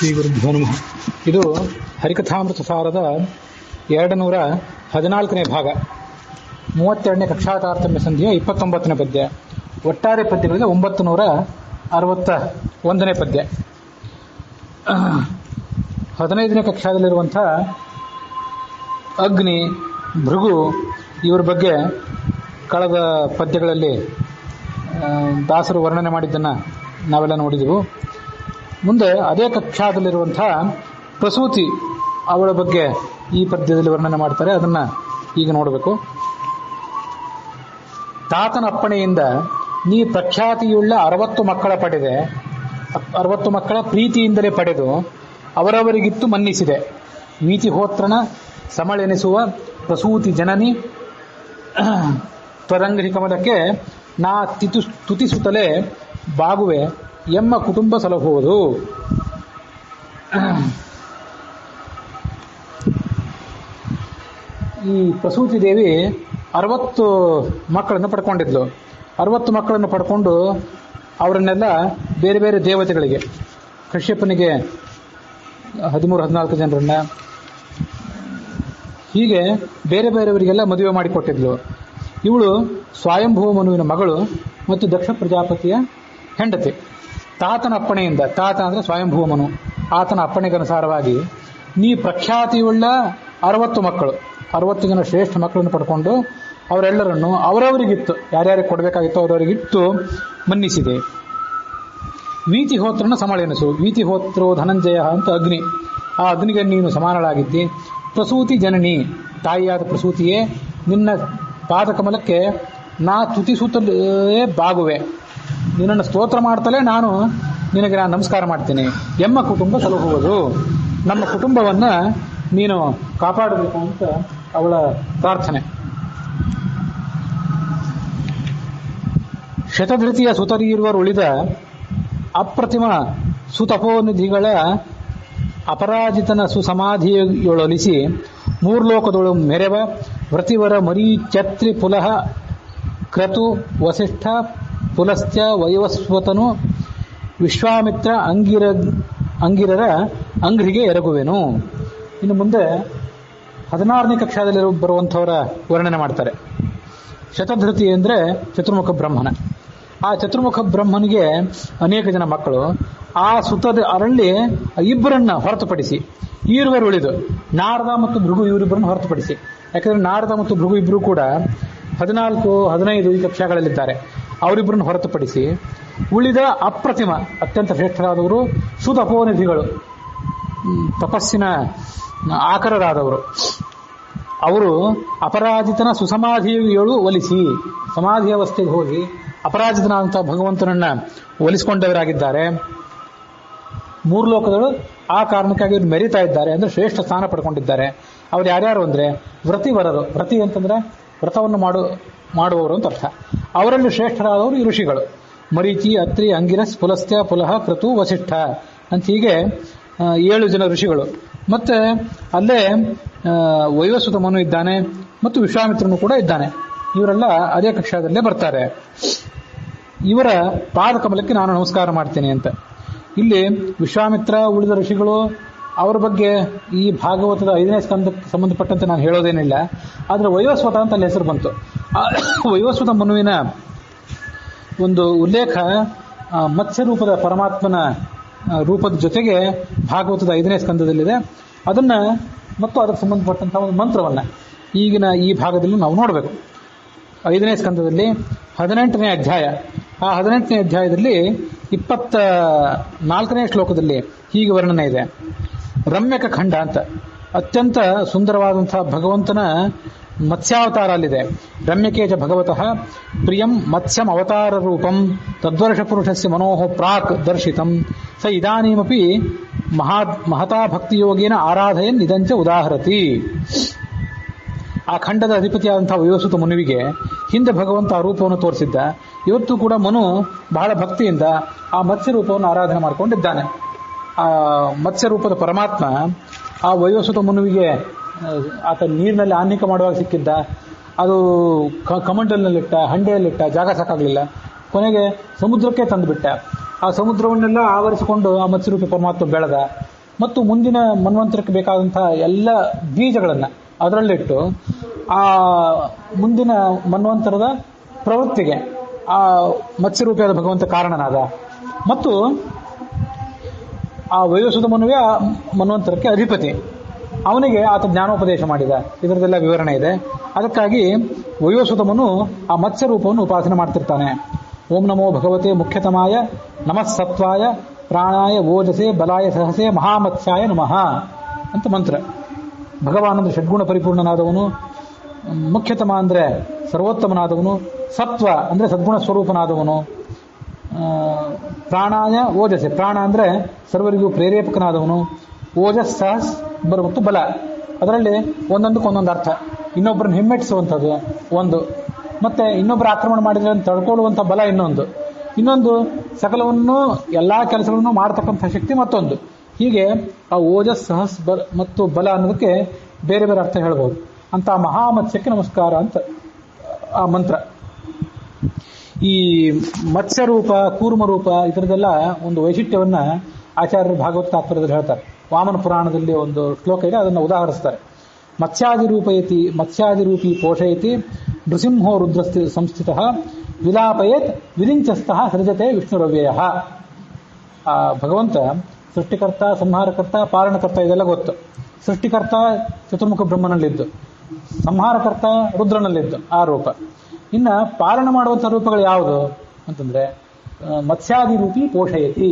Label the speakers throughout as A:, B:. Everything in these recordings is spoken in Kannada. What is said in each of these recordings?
A: ಶ್ರೀ ಗುರುಭ್ಯೋ ನಮಃ. ಇದು ಹರಿಕಥಾಮೃತ ಸಾರದ 214ನೇ ಭಾಗ, 32ನೇ ಕಕ್ಷಾ ತಾರತಮ್ಯ ಸಂಧಿಯ 29ನೇ ಪದ್ಯ. ಒಟ್ಟಾರೆ ಪದ್ಯಗಳಿಗೆ 961ನೇ ಪದ್ಯ. 15ನೇ ಕಕ್ಷಾದಲ್ಲಿರುವಂಥ ಅಗ್ನಿ, ಭೃಗು ಇವರ ಬಗ್ಗೆ ಕಳೆದ ಪದ್ಯಗಳಲ್ಲಿ ದಾಸರು ವರ್ಣನೆ ಮಾಡಿದ್ದನ್ನು ನಾವೆಲ್ಲ ನೋಡಿದೆವು. ಮುಂದೆ ಅದೇ ಕಕ್ಷಾದಲ್ಲಿರುವಂಥ ಪ್ರಸೂತಿ, ಅವಳ ಬಗ್ಗೆ ಈ ಪದ್ಯದಲ್ಲಿ ವರ್ಣನೆ ಮಾಡ್ತಾರೆ. ಅದನ್ನು ಈಗ ನೋಡಬೇಕು. ತಾತನ ಅಪ್ಪಣೆಯಿಂದ ನೀ ಪ್ರಖ್ಯಾತಿಯುಳ್ಳ 60 ಮಕ್ಕಳ ಪಡೆದೆ, 60 ಮಕ್ಕಳ ಪ್ರೀತಿಯಿಂದಲೇ ಪಡೆದು ಅವರವರಿಗಿತ್ತು ಮನ್ನಿಸಿದೆ. ವೀತಿಹೋತ್ರನ ಸಮಳೆನಿಸುವ ಪ್ರಸೂತಿ ಜನನಿ ತ್ವರಂಗ್ರಿ ಕಮಲಕ್ಕೆ ನಾ ತುತಿಸುತ್ತಲೇ ಬಾಗುವೆ ಎಮ್ಮ ಕುಟುಂಬ ಸಲಹುವುದು. ಈ ಪ್ರಸೂತಿ ದೇವಿ 60 ಮಕ್ಕಳನ್ನು ಪಡ್ಕೊಂಡಿದ್ಲು. 60 ಮಕ್ಕಳನ್ನು ಪಡ್ಕೊಂಡು ಅವರನ್ನೆಲ್ಲ ಬೇರೆ ಬೇರೆ ದೇವತೆಗಳಿಗೆ, ಕಶ್ಯಪನಿಗೆ 13-14 ಜನರನ್ನ, ಹೀಗೆ ಬೇರೆ ಬೇರೆಯವರಿಗೆಲ್ಲ ಮದುವೆ ಮಾಡಿಕೊಟ್ಟಿದ್ಲು. ಇವಳು ಸ್ವಯಂಭೂ ಮನುವಿನ ಮಗಳು ಮತ್ತು ದಕ್ಷ ಪ್ರಜಾಪತಿಯ ಹೆಂಡತಿ. ತಾತನ ಅಪ್ಪಣೆಯಿಂದ, ತಾತ ಅಂದರೆ ಸ್ವಯಂಭೂ ಮನು, ಆತನ ಅಪ್ಪಣೆಗನುಸಾರವಾಗಿ ನೀ ಪ್ರಖ್ಯಾತಿಯುಳ್ಳ 60 ಮಕ್ಕಳು, 60 ಜನ ಶ್ರೇಷ್ಠ ಮಕ್ಕಳನ್ನು ಪಡ್ಕೊಂಡು ಅವರೆಲ್ಲರನ್ನು ಅವರವರಿಗಿತ್ತು, ಯಾರ್ಯಾರಿಗೆ ಕೊಡಬೇಕಾಗಿತ್ತು ಅವರವರಿಗಿತ್ತು ಮನ್ನಿಸಿದೆ. ವೀತಿಹೋತ್ರನ ಸಮಳೆನಿಸು. ವೀತಿಹೋತ್ರೋ ಧನಂಜಯ ಅಂತ ಅಗ್ನಿ, ಆ ಅಗ್ನಿಗೆ ನೀನು ಸಮಾನಳಾಗಿದ್ದಿ. ಪ್ರಸೂತಿ ಜನನಿ, ತಾಯಿಯಾದ ಪ್ರಸೂತಿಯೇ, ನಿನ್ನ ಪಾದಕಮಲಕ್ಕೆ ನಾ ತುತಿಸುತ್ತಲೇ ಬಾಗುವೆ, ನಿನ್ನನ್ನು ಸ್ತೋತ್ರ ಮಾಡ್ತಲೇ ನಾನು ನಮಸ್ಕಾರ ಮಾಡ್ತೀನಿ. ಎಮ್ಮ ಕುಟುಂಬ ಸಲಹುವುದು, ನಮ್ಮ ಕುಟುಂಬವನ್ನು ನೀನು ಕಾಪಾಡಬೇಕು ಅಂತ ಅವಳ ಪ್ರಾರ್ಥನೆ. ಶತಧೃತಿಯ ಸುತರೀರ್ವರುಳಿದ ಅಪ್ರತಿಮ ಸುತಪೋನಿಧಿಗಳ ಅಪರಾಜಿತನ ಸುಸಮಾಧಿಯೊಳೊಲಿಸಿ ಮೂರ್ಲೋಕದೊಳು ಮೆರೆವ ವ್ರತಿವರ ಮರೀಚತ್ರಿ ಪುಲಹ ಕ್ರತು ವಸಿಷ್ಠ ಪುಲಸ್ತ್ಯ ವೈವಸ್ವತನು ವಿಶ್ವಾಮಿತ್ರ ಅಂಗಿರರ ಅಂಗ್ರಿಗೆ ಎರಗುವೆನು. ಇನ್ನು ಮುಂದೆ 16ನೇ ಕಕ್ಷಾದಲ್ಲಿ ಬರುವಂಥವರ ವರ್ಣನೆ ಮಾಡ್ತಾರೆ. ಶತಧೃತಿ ಅಂದರೆ ಚತುರ್ಮುಖ ಬ್ರಹ್ಮನ. ಆ ಚತುರ್ಮುಖ ಬ್ರಹ್ಮನಿಗೆ ಅನೇಕ ಜನ ಮಕ್ಕಳು. ಆ ಸುತದ ಅರಳಿ ಇಬ್ಬರನ್ನ ಹೊರತುಪಡಿಸಿ ಈರುವರು ಉಳಿದು, ನಾರದ ಮತ್ತು ಭೃಗು ಇವರಿಬ್ಬರನ್ನು ಹೊರತುಪಡಿಸಿ, ಯಾಕಂದರೆ ನಾರದ ಮತ್ತು ಭೃಗು ಇಬ್ಬರು ಕೂಡ 14-15 ಈ ಕಕ್ಷಾಗಳಲ್ಲಿದ್ದಾರೆ. ಅವರಿಬ್ಬರನ್ನು ಹೊರತುಪಡಿಸಿ ಉಳಿದ ಅಪ್ರತಿಮ ಅತ್ಯಂತ ಶ್ರೇಷ್ಠರಾದವರು ಸುತಪೋನಿಧಿಗಳು, ತಪಸ್ಸಿನ ಆಕರರಾದವರು, ಅವರು ಅಪರಾಜಿತನ ಸುಸಮಾಧಿಯಳು ಒಲಿಸಿ, ಸಮಾಧಿ ಅವಸ್ಥೆಗೆ ಹೋಗಿ ಅಪರಾಜಿತನಾದಂಥ ಭಗವಂತನನ್ನ ಒಲಿಸಿಕೊಂಡವರಾಗಿದ್ದಾರೆ. ಮೂರು ಲೋಕಗಳು ಆ ಕಾರಣಕ್ಕಾಗಿ ಇವರು ಮೆರಿತಾ ಇದ್ದಾರೆ, ಅಂದರೆ ಶ್ರೇಷ್ಠ ಸ್ಥಾನ ಪಡ್ಕೊಂಡಿದ್ದಾರೆ. ಅವ್ರು ಯಾರ್ಯಾರು ಅಂದರೆ ವ್ರತಿವರರು. ವ್ರತಿ ಅಂತಂದರೆ ವ್ರತವನ್ನು ಮಾಡುವವರು ಅಂತ ಅರ್ಥ. ಅವರಲ್ಲಿ ಶ್ರೇಷ್ಠರಾದವರು ಈ ಋಷಿಗಳು. ಮರೀಚಿ, ಅತ್ರಿ, ಅಂಗಿರಸ್, ಪುಲಸ್ತ್ಯ, ಪುಲಹ, ಕ್ರತು, ವಸಿಷ್ಠ ಅಂತ ಹೀಗೆ 7 ಜನ ಋಷಿಗಳು. ಮತ್ತೆ ಅಲ್ಲೇ ವೈವಸ್ವತ ಮನು ಇದ್ದಾನೆ ಮತ್ತು ವಿಶ್ವಾಮಿತ್ರನು ಕೂಡ ಇದ್ದಾನೆ. ಇವರೆಲ್ಲ ಅದೇ ಕಕ್ಷಾದಲ್ಲೇ ಬರ್ತಾರೆ. ಇವರ ಪಾದಕಮಲಕ್ಕೆ ನಾನು ನಮಸ್ಕಾರ ಮಾಡ್ತೇನೆ ಅಂತ. ಇಲ್ಲಿ ವಿಶ್ವಾಮಿತ್ರ, ಉಳಿದ ಋಷಿಗಳು, ಅವರ ಬಗ್ಗೆ ಈ ಭಾಗವತದ 5ನೇ ಸ್ಕಂದಕ್ಕೆ ಸಂಬಂಧಪಟ್ಟಂತೆ ನಾನು ಹೇಳೋದೇನಿಲ್ಲ. ಆದರೆ ವೈವಸ್ವತ ಅಂತ ಅಲ್ಲಿ ಹೆಸರು ಬಂತು. ವೈವಸ್ವತ ಮನುವಿನ ಒಂದು ಉಲ್ಲೇಖ ಮತ್ಸ್ಯ ರೂಪದ ಪರಮಾತ್ಮನ ರೂಪದ ಜೊತೆಗೆ ಭಾಗವತದ 5ನೇ ಸ್ಕಂದದಲ್ಲಿದೆ. ಅದನ್ನು ಮತ್ತು ಅದಕ್ಕೆ ಸಂಬಂಧಪಟ್ಟಂತಹ ಒಂದು ಮಂತ್ರವನ್ನು ಈಗಿನ ಈ ಭಾಗದಲ್ಲಿ ನಾವು ನೋಡಬೇಕು. 5ನೇ ಸ್ಕಂದದಲ್ಲಿ 18ನೇ ಅಧ್ಯಾಯ. ಆ 18ನೇ ಅಧ್ಯಾಯದಲ್ಲಿ 24ನೇ ಶ್ಲೋಕದಲ್ಲಿ ಹೀಗೆ ವರ್ಣನೆ ಇದೆ. ರಮ್ಯಕ ಖಂಡ ಅಂತ ಅತ್ಯಂತ ಸುಂದರವಾದಂತಹ ಭಗವಂತನ ಮತ್ಸ್ಯಾವತಾರ ಅಲ್ಲಿದೆ. ರಮ್ಯಕೇಜ ಭಗವತಃ ಪ್ರಿಯಂ ಮತ್ಸ್ಯಂ ಅವತಾರ ರೂಪಂ ತದ್ವರ್ಷ ಪುರುಷಸ್ಯ ಮನೋಹ ಪ್ರಾಕ್ ದರ್ಶಿತಂ ಸ ಇದಾನೀಮಪಿ ಮಹತಾ ಭಕ್ತಿಯೋಗೇನ ಆರಾಧಯನ್ ಇದಂಚ ಉದಾಹರತಿ. ಆ ಖಂಡದ ಅಧಿಪತಿಯಾದಂತಹ ವೈವಸ್ವತ ಮನುವಿಗೆ ಹಿಂದೆ ಭಗವಂತ ಆ ರೂಪವನ್ನು ತೋರಿಸಿದ್ದ. ಇವತ್ತು ಕೂಡ ಮನು ಬಹಳ ಭಕ್ತಿಯಿಂದ ಆ ಮತ್ಸ್ಯ ರೂಪವನ್ನು ಆರಾಧನೆ ಮಾಡಿಕೊಂಡಿದ್ದಾನೆ. ಆ ಮತ್ಸ್ಯ ರೂಪದ ಪರಮಾತ್ಮ ಆ ವೈವಸ್ವತ ಮನುವಿಗೆ ಆತ ನೀರಿನಲ್ಲಿ ಆನ್ಹಿಕ ಮಾಡುವಾಗ ಸಿಕ್ಕಿದ್ದ. ಅದು ಕಮಂಡಲ್ನಲ್ಲಿಟ್ಟ, ಹಂಡೆಯಲ್ಲಿಟ್ಟ, ಜಾಗ ಸಾಕಾಗಲಿಲ್ಲ. ಕೊನೆಗೆ ಸಮುದ್ರಕ್ಕೆ ತಂದುಬಿಟ್ಟ. ಆ ಸಮುದ್ರವನ್ನೆಲ್ಲ ಆವರಿಸಿಕೊಂಡು ಆ ಮತ್ಸ್ಯರೂಪಿ ಪರಮಾತ್ಮ ಬೆಳೆದ. ಮತ್ತು ಮುಂದಿನ ಮನ್ವಂತರಕ್ಕೆ ಬೇಕಾದಂತಹ ಎಲ್ಲ ಬೀಜಗಳನ್ನು ಅದರಲ್ಲಿಟ್ಟು ಆ ಮುಂದಿನ ಮನ್ವಂತರದ ಪ್ರವೃತ್ತಿಗೆ ಆ ಮತ್ಸ್ಯರೂಪಿಯಾದ ಭಗವಂತ ಕಾರಣನಾದ. ಮತ್ತು ಆ ವಯೋಸುತ ಮನುವೆ ಆ ಮನ್ವಂತರಕ್ಕೆ ಅಧಿಪತಿ, ಅವನಿಗೆ ಆತ ಜ್ಞಾನೋಪದೇಶ ಮಾಡಿದ. ಇದರದೆಲ್ಲ ವಿವರಣೆ ಇದೆ. ಅದಕ್ಕಾಗಿ ವಯೋಸುತ ಮನು ಆ ಮತ್ಸ್ಯ ರೂಪವನ್ನು ಉಪಾಸನೆ ಮಾಡ್ತಿರ್ತಾನೆ. ಓಂ ನಮೋ ಭಗವತೆ ಮುಖ್ಯತಮಾಯ ನಮಃ ಸತ್ವಾಯ ಪ್ರಾಣಾಯ ಓಜಸೆ ಬಲಾಯ ಸಹಸೆ ಮಹಾಮತ್ಸ್ಯಾಯ ನಮಃ ಅಂತ ಮಂತ್ರ. ಭಗವಾನ್ ಅಂದ್ರೆ ಷಡ್ಗುಣ ಪರಿಪೂರ್ಣನಾದವನು, ಮುಖ್ಯತಮ ಅಂದ್ರೆ ಸರ್ವೋತ್ತಮನಾದವನು, ಸತ್ವ ಅಂದ್ರೆ ಸದ್ಗುಣ ಸ್ವರೂಪನಾದವನು, ಪ್ರಾಣಾಯ ಓಜಸೆ ಪ್ರಾಣ ಅಂದ್ರೆ ಸರ್ವರಿಗೂ ಪ್ರೇರೇಪಕನಾದವನು, ಓಜಸ್ ಸಹಸ್ ಮತ್ತು ಬಲ, ಅದರಲ್ಲಿ ಒಂದೊಂದಕ್ಕೊಂದೊಂದು ಅರ್ಥ. ಇನ್ನೊಬ್ಬರನ್ನ ಹಿಮ್ಮೆಟ್ಟಿಸುವಂಥದ್ದು ಒಂದು, ಮತ್ತೆ ಇನ್ನೊಬ್ಬರು ಆಕ್ರಮಣ ಮಾಡಿದ್ರೆ ತಡ್ಕೊಳ್ಳುವಂಥ ಬಲ ಇನ್ನೊಂದು ಸಕಲವನ್ನು ಎಲ್ಲಾ ಕೆಲಸಗಳನ್ನು ಮಾಡತಕ್ಕಂಥ ಶಕ್ತಿ ಮತ್ತೊಂದು. ಹೀಗೆ ಆ ಓಜಸ್ ಸಹಸ್ ಮತ್ತು ಬಲ ಅನ್ನೋದಕ್ಕೆ ಬೇರೆ ಬೇರೆ ಅರ್ಥ ಹೇಳ್ಬೋದು. ಅಂತ ಮಹಾಮತ್ಸ್ಯಕ್ಕೆ ನಮಸ್ಕಾರ ಅಂತ ಆ ಮಂತ್ರ. ಈ ಮತ್ಸ್ಯರೂಪ ಕೂರ್ಮರೂಪ ಇದರದೆಲ್ಲ ಒಂದು ವೈಶಿಷ್ಟ್ಯವನ್ನ ಆಚಾರ್ಯರು ಭಾಗವತ ತಾತ್ಪರ್ಯದಲ್ಲಿ ಹೇಳ್ತಾರೆ. ವಾಮನ ಪುರಾಣದಲ್ಲಿ ಒಂದು ಶ್ಲೋಕ ಇದೆ, ಅದನ್ನು ಉದಾಹರಿಸ್ತಾರೆ. ಮತ್ಸ್ಯಾದಿರೂಪಿ ಪೋಷಯತಿ ನೃಸಿಂಹೋ ರುದ್ರ ಸಂಸ್ಥಿತ ವಿಲಾಪಯೇತ್ ವಿರಿಂಚಸ್ತಃ ಸೃಜತೆ ವಿಷ್ಣುರವ್ಯಯ. ಆ ಭಗವಂತ ಸೃಷ್ಟಿಕರ್ತ, ಸಂಹಾರಕರ್ತ, ಪಾಲನಕರ್ತ ಇದೆಲ್ಲ ಗೊತ್ತು. ಸೃಷ್ಟಿಕರ್ತ ಚತುರ್ಮುಖ ಬ್ರಹ್ಮನಲ್ಲಿದ್ದು, ಸಂಹಾರಕರ್ತ ರುದ್ರನಲ್ಲಿದ್ದು ಆ ರೂಪ. ಇನ್ನ ಪಾಲನೆ ಮಾಡುವಂಥ ರೂಪಗಳು ಯಾವುದು ಅಂತಂದ್ರೆ ಮತ್ಸ್ಯಾದಿರೂಪಿ ಪೋಷಯತಿ,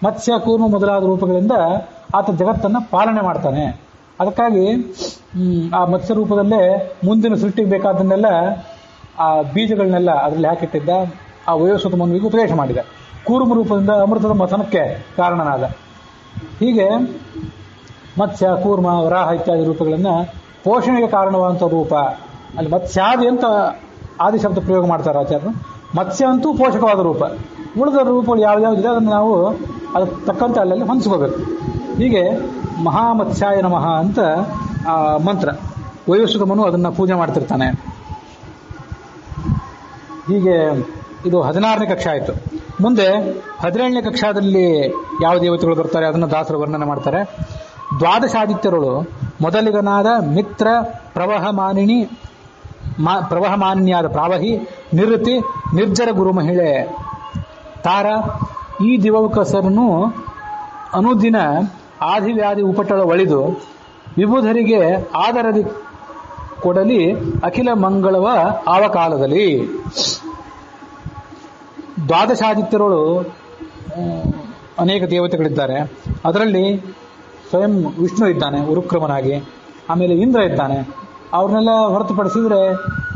A: ಮತ್ಸ್ಯ ಕೂರ್ಮ ಮೊದಲಾದ ರೂಪಗಳಿಂದ ಆತ ಜಗತ್ತನ್ನ ಪಾಲನೆ ಮಾಡ್ತಾನೆ. ಅದಕ್ಕಾಗಿ ಆ ಮತ್ಸ್ಯ ರೂಪದಲ್ಲೇ ಮುಂದಿನ ಸೃಷ್ಟಿಗೆ ಬೇಕಾದನ್ನೆಲ್ಲ ಆ ಬೀಜಗಳನ್ನೆಲ್ಲ ಅದರಲ್ಲಿ ಹಾಕಿಟ್ಟಿದ್ದ. ಆ ವಯೋಸುತ ಮನುವಿಗೆ ಉಪದೇಶ ಮಾಡಿದ. ಕೂರ್ಮ ರೂಪದಿಂದ ಅಮೃತದ ಮಥನಕ್ಕೆ ಕಾರಣನಾದ. ಹೀಗೆ ಮತ್ಸ್ಯ ಕೂರ್ಮ ವರಾಹ ಇತ್ಯಾದಿ ರೂಪಗಳನ್ನ ಪೋಷಣೆಗೆ ಕಾರಣವಾದಂಥ ರೂಪ. ಅಲ್ಲಿ ಮತ್ಸ್ಯಾದಿ ಅಂತ ಆದಿ ಶಬ್ದ ಪ್ರಯೋಗ ಮಾಡ್ತಾರೆ ಆಚಾರ್ಯರು. ಮತ್ಸ್ಯ ಅಂತೂ ಪೋಷಕವಾದ ರೂಪ. ಉಳಿದ ರೂಪಗಳು ಯಾವ್ಯಾವುದಿದೆ ಅದನ್ನು ನಾವು ಅದಕ್ಕೆ ತಕ್ಕಂತೆ ಅಲ್ಲಲ್ಲಿ ಹೊಂದಿಸ್ಕೋಬೇಕು. ಹೀಗೆ ಮಹಾಮತ್ಸ್ಯಾಯ ನಮಃ ಅಂತ ಆ ಮಂತ್ರ. ವಯೋಸುತ ಮನು ಅದನ್ನ ಪೂಜೆ ಮಾಡ್ತಿರ್ತಾನೆ. ಹೀಗೆ ಇದು 16ನೇ ಕಕ್ಷೆ ಆಯಿತು. ಮುಂದೆ 17ನೇ ಕಕ್ಷಾದಲ್ಲಿ ಯಾವ ದೇವತೆಗಳು ಬರ್ತಾರೆ ಅದನ್ನು ದಾಸರು ವರ್ಣನೆ ಮಾಡ್ತಾರೆ. ದ್ವಾದಶಾದಿತ್ಯರುಳು ಮೊದಲಿಗನಾದ ಮಿತ್ರ ಪ್ರವಹಮಾನಿನಿಯಾದ ಪ್ರಾವಹಿ, ನಿವೃತ್ತಿ, ನಿರ್ಜರ ಗುರು ಮಹಿಳೆ ತಾರ, ಈ ದಿವಕಸರನ್ನು ಅನುದಿನ ಆದಿವ್ಯಾಧಿ ಉಪಟಳ ಒಳಿದು ವಿಬುಧರಿಗೆ ಆದರದಿ ಕೊಡಲಿ ಅಖಿಲ ಮಂಗಳವ ಆವಕಾಲದಲ್ಲಿ. ದ್ವಾದಶಾದಿತ್ಯರುಳು ಅನೇಕ ದೇವತೆಗಳಿದ್ದಾರೆ. ಅದರಲ್ಲಿ ಸ್ವಯಂ ವಿಷ್ಣು ಇದ್ದಾನೆ ಉರುಕ್ರಮನಾಗಿ. ಆಮೇಲೆ ಇಂದ್ರ ಇದ್ದಾನೆ. ಅವ್ರನ್ನೆಲ್ಲ ಹೊರತುಪಡಿಸಿದ್ರೆ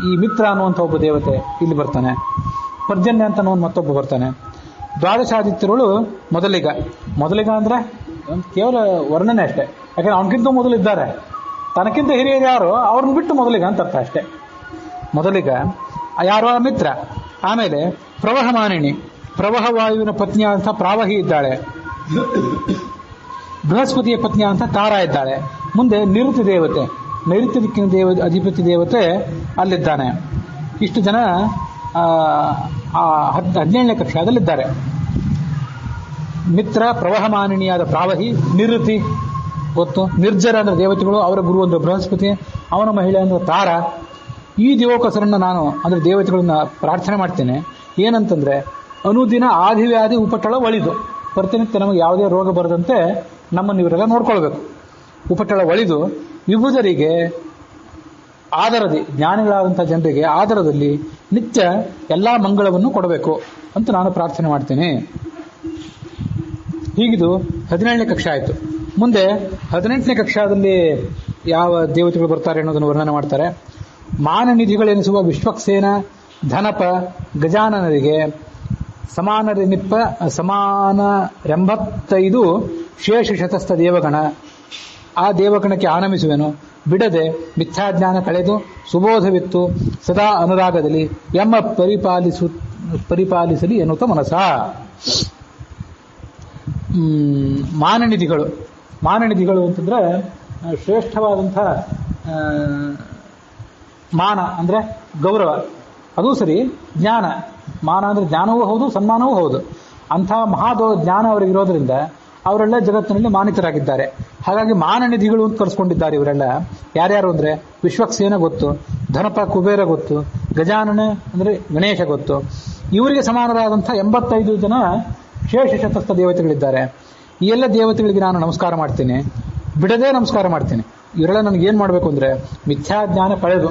A: ಈ ಮಿತ್ರ ಅನ್ನುವಂಥ ಒಬ್ಬ ದೇವತೆ ಇಲ್ಲಿ ಬರ್ತಾನೆ. ಪರ್ಜನ್ಯ ಅಂತ ಮತ್ತೊಬ್ಬ ಬರ್ತಾನೆ. ದ್ವಾದಶಾದಿತ್ಯರುಳು ಮೊದಲಿಗ ಅಂದ್ರೆ ಕೇವಲ ವರ್ಣನೆ ಅಷ್ಟೇ. ಯಾಕಂದ್ರೆ ಅವನಕ್ಕಿಂತ ಮೊದಲಿದ್ದಾರೆ, ತನಕ್ಕಿಂತ ಹಿರಿಯರು ಯಾರು ಅವ್ರನ್ನ ಬಿಟ್ಟು ಮೊದಲಿಗ ಅಂತ ಅರ್ಥ ಅಷ್ಟೇ. ಮೊದಲಿಗ ಯಾರು? ಮಿತ್ರ. ಆಮೇಲೆ ಪ್ರವಹಮಾನಿನಿ, ಪ್ರವಹವಾಯುವಿನ ಪತ್ನಿಯಾದಂಥ ಪ್ರಾವಹಿ ಇದ್ದಾಳೆ. ಬೃಹಸ್ಪತಿಯ ಪತ್ನಿಯಾದಂಥ ತಾರಾ ಇದ್ದಾಳೆ. ಮುಂದೆ ನಿವೃತ್ತಿ ದೇವತೆ, ನೈಋತ್ಯ ದಿಕ್ಕಿನ ಅಧಿಪತಿ ದೇವತೆ ಅಲ್ಲಿದ್ದಾನೆ. ಇಷ್ಟು ಜನ 17ನೇ ಕಕ್ಷಾದಲ್ಲಿದ್ದಾರೆ. ಮಿತ್ರ, ಪ್ರವಹಮಾನಿನಿಯಾದ ಪ್ರಾವಹಿ, ನಿವೃತ್ತಿ ಗೊತ್ತು. ನಿರ್ಜರ ಅಂದ್ರೆ ದೇವತೆಗಳು, ಅವರ ಗುರು ಅಂದ್ರೆ ಬೃಹಸ್ಪತಿ, ಅವನ ಮಹಿಳೆ ಅಂದ್ರೆ ತಾರ. ಈ ದಿವೋಕಸರನ್ನ ನಾನು ಅಂದ್ರೆ ದೇವತೆಗಳನ್ನ ಪ್ರಾರ್ಥನೆ ಮಾಡ್ತೇನೆ. ಏನಂತಂದ್ರೆ ಅನುದಿನ ಆದಿವ್ಯಾಧಿ ಉಪಟಳ ಒಳಿದು, ಪ್ರತಿನಿತ್ಯ ನಮಗೆ ಯಾವುದೇ ರೋಗ ಬರದಂತೆ ನಮ್ಮನ್ನು ಇವರೆಲ್ಲ ನೋಡ್ಕೊಳ್ಬೇಕು. ಉಪಟಳ ಒಳಿದು ವಿಭುಧರಿಗೆ ಆದರದಿ, ಜ್ಞಾನಿಗಳಾದಂಥ ಜನರಿಗೆ ಆದರದಲ್ಲಿ ನಿತ್ಯ ಎಲ್ಲಾ ಮಂಗಳವನ್ನು ಕೊಡಬೇಕು ಅಂತ ನಾನು ಪ್ರಾರ್ಥನೆ ಮಾಡ್ತೇನೆ. ಹೀಗಿದು 17ನೇ ಕಕ್ಷೆ ಆಯಿತು. ಮುಂದೆ 18ನೇ ಕಕ್ಷಾದಲ್ಲಿ ಯಾವ ದೇವತೆಗಳು ಬರ್ತಾರೆ ಅನ್ನೋದನ್ನು ವರ್ಣನೆ ಮಾಡ್ತಾರೆ. ಮಾನನಿಧಿಗಳೆನಿಸುವ ವಿಶ್ವಕ್ಸೇನ, ಧನಪ, ಗಜಾನನರಿಗೆ ಸಮಾನರೆಂಬತ್ತೈದು ಶೇಷಶತಸ್ಥ ದೇವಗಣ. ಆ ದೇವಗಣಕ್ಕೆ ಆನಮಿಸುವೆನು, ಬಿಡದೆ ಮಿಥ್ಯಾಜ್ಞಾನ ಕಳೆದು ಸುಬೋಧವಿತ್ತು ಸದಾ ಅನುರಾಗದಲ್ಲಿ ಎಮ್ಮ ಪರಿಪಾಲಿಸಲಿ ಎನ್ನುತ್ತ ಮನಸ. ಮಾನನಿಧಿಗಳು ಅಂತಂದ್ರೆ ಶ್ರೇಷ್ಠವಾದಂಥ ಮಾನ ಅಂದ್ರೆ ಗೌರವ, ಅದು ಸರಿ. ಜ್ಞಾನ, ಮಾನ ಅಂದ್ರೆ ಜ್ಞಾನವೂ ಹೌದು, ಸನ್ಮಾನವೂ ಹೌದು. ಅಂಥ ಜ್ಞಾನ ಅವರಿಗಿರೋದ್ರಿಂದ ಅವರೆಲ್ಲ ಜಗತ್ತಿನಲ್ಲಿ ಮಾನಿತರಾಗಿದ್ದಾರೆ. ಹಾಗಾಗಿ ಮಾನನಿಧಿಗಳು ಅಂತ ಕರೆಸ್ಕೊಂಡಿದ್ದಾರೆ ಇವರೆಲ್ಲ. ಯಾರ್ಯಾರು ಅಂದ್ರೆ ವಿಶ್ವಕ್ಸೇನ ಗೊತ್ತು, ಧನಪ ಕುಬೇರ ಗೊತ್ತು, ಗಜಾನನ ಅಂದ್ರೆ ಗಣೇಶ ಗೊತ್ತು. ಇವರಿಗೆ ಸಮಾನರಾದಂತಹ 85 ಜನ ಶೇಷ ಶತಸ್ಥ ದೇವತೆಗಳಿದ್ದಾರೆ. ಈ ಎಲ್ಲ ದೇವತೆಗಳಿಗೆ ನಾನು ನಮಸ್ಕಾರ ಮಾಡ್ತೀನಿ, ಬಿಡದೇ ನಮಸ್ಕಾರ ಮಾಡ್ತೀನಿ. ಇವರೆಲ್ಲ ನನಗೇನು ಮಾಡಬೇಕು ಅಂದ್ರೆ ಮಿಥ್ಯಾಜ್ಞಾನ ಕಳೆದು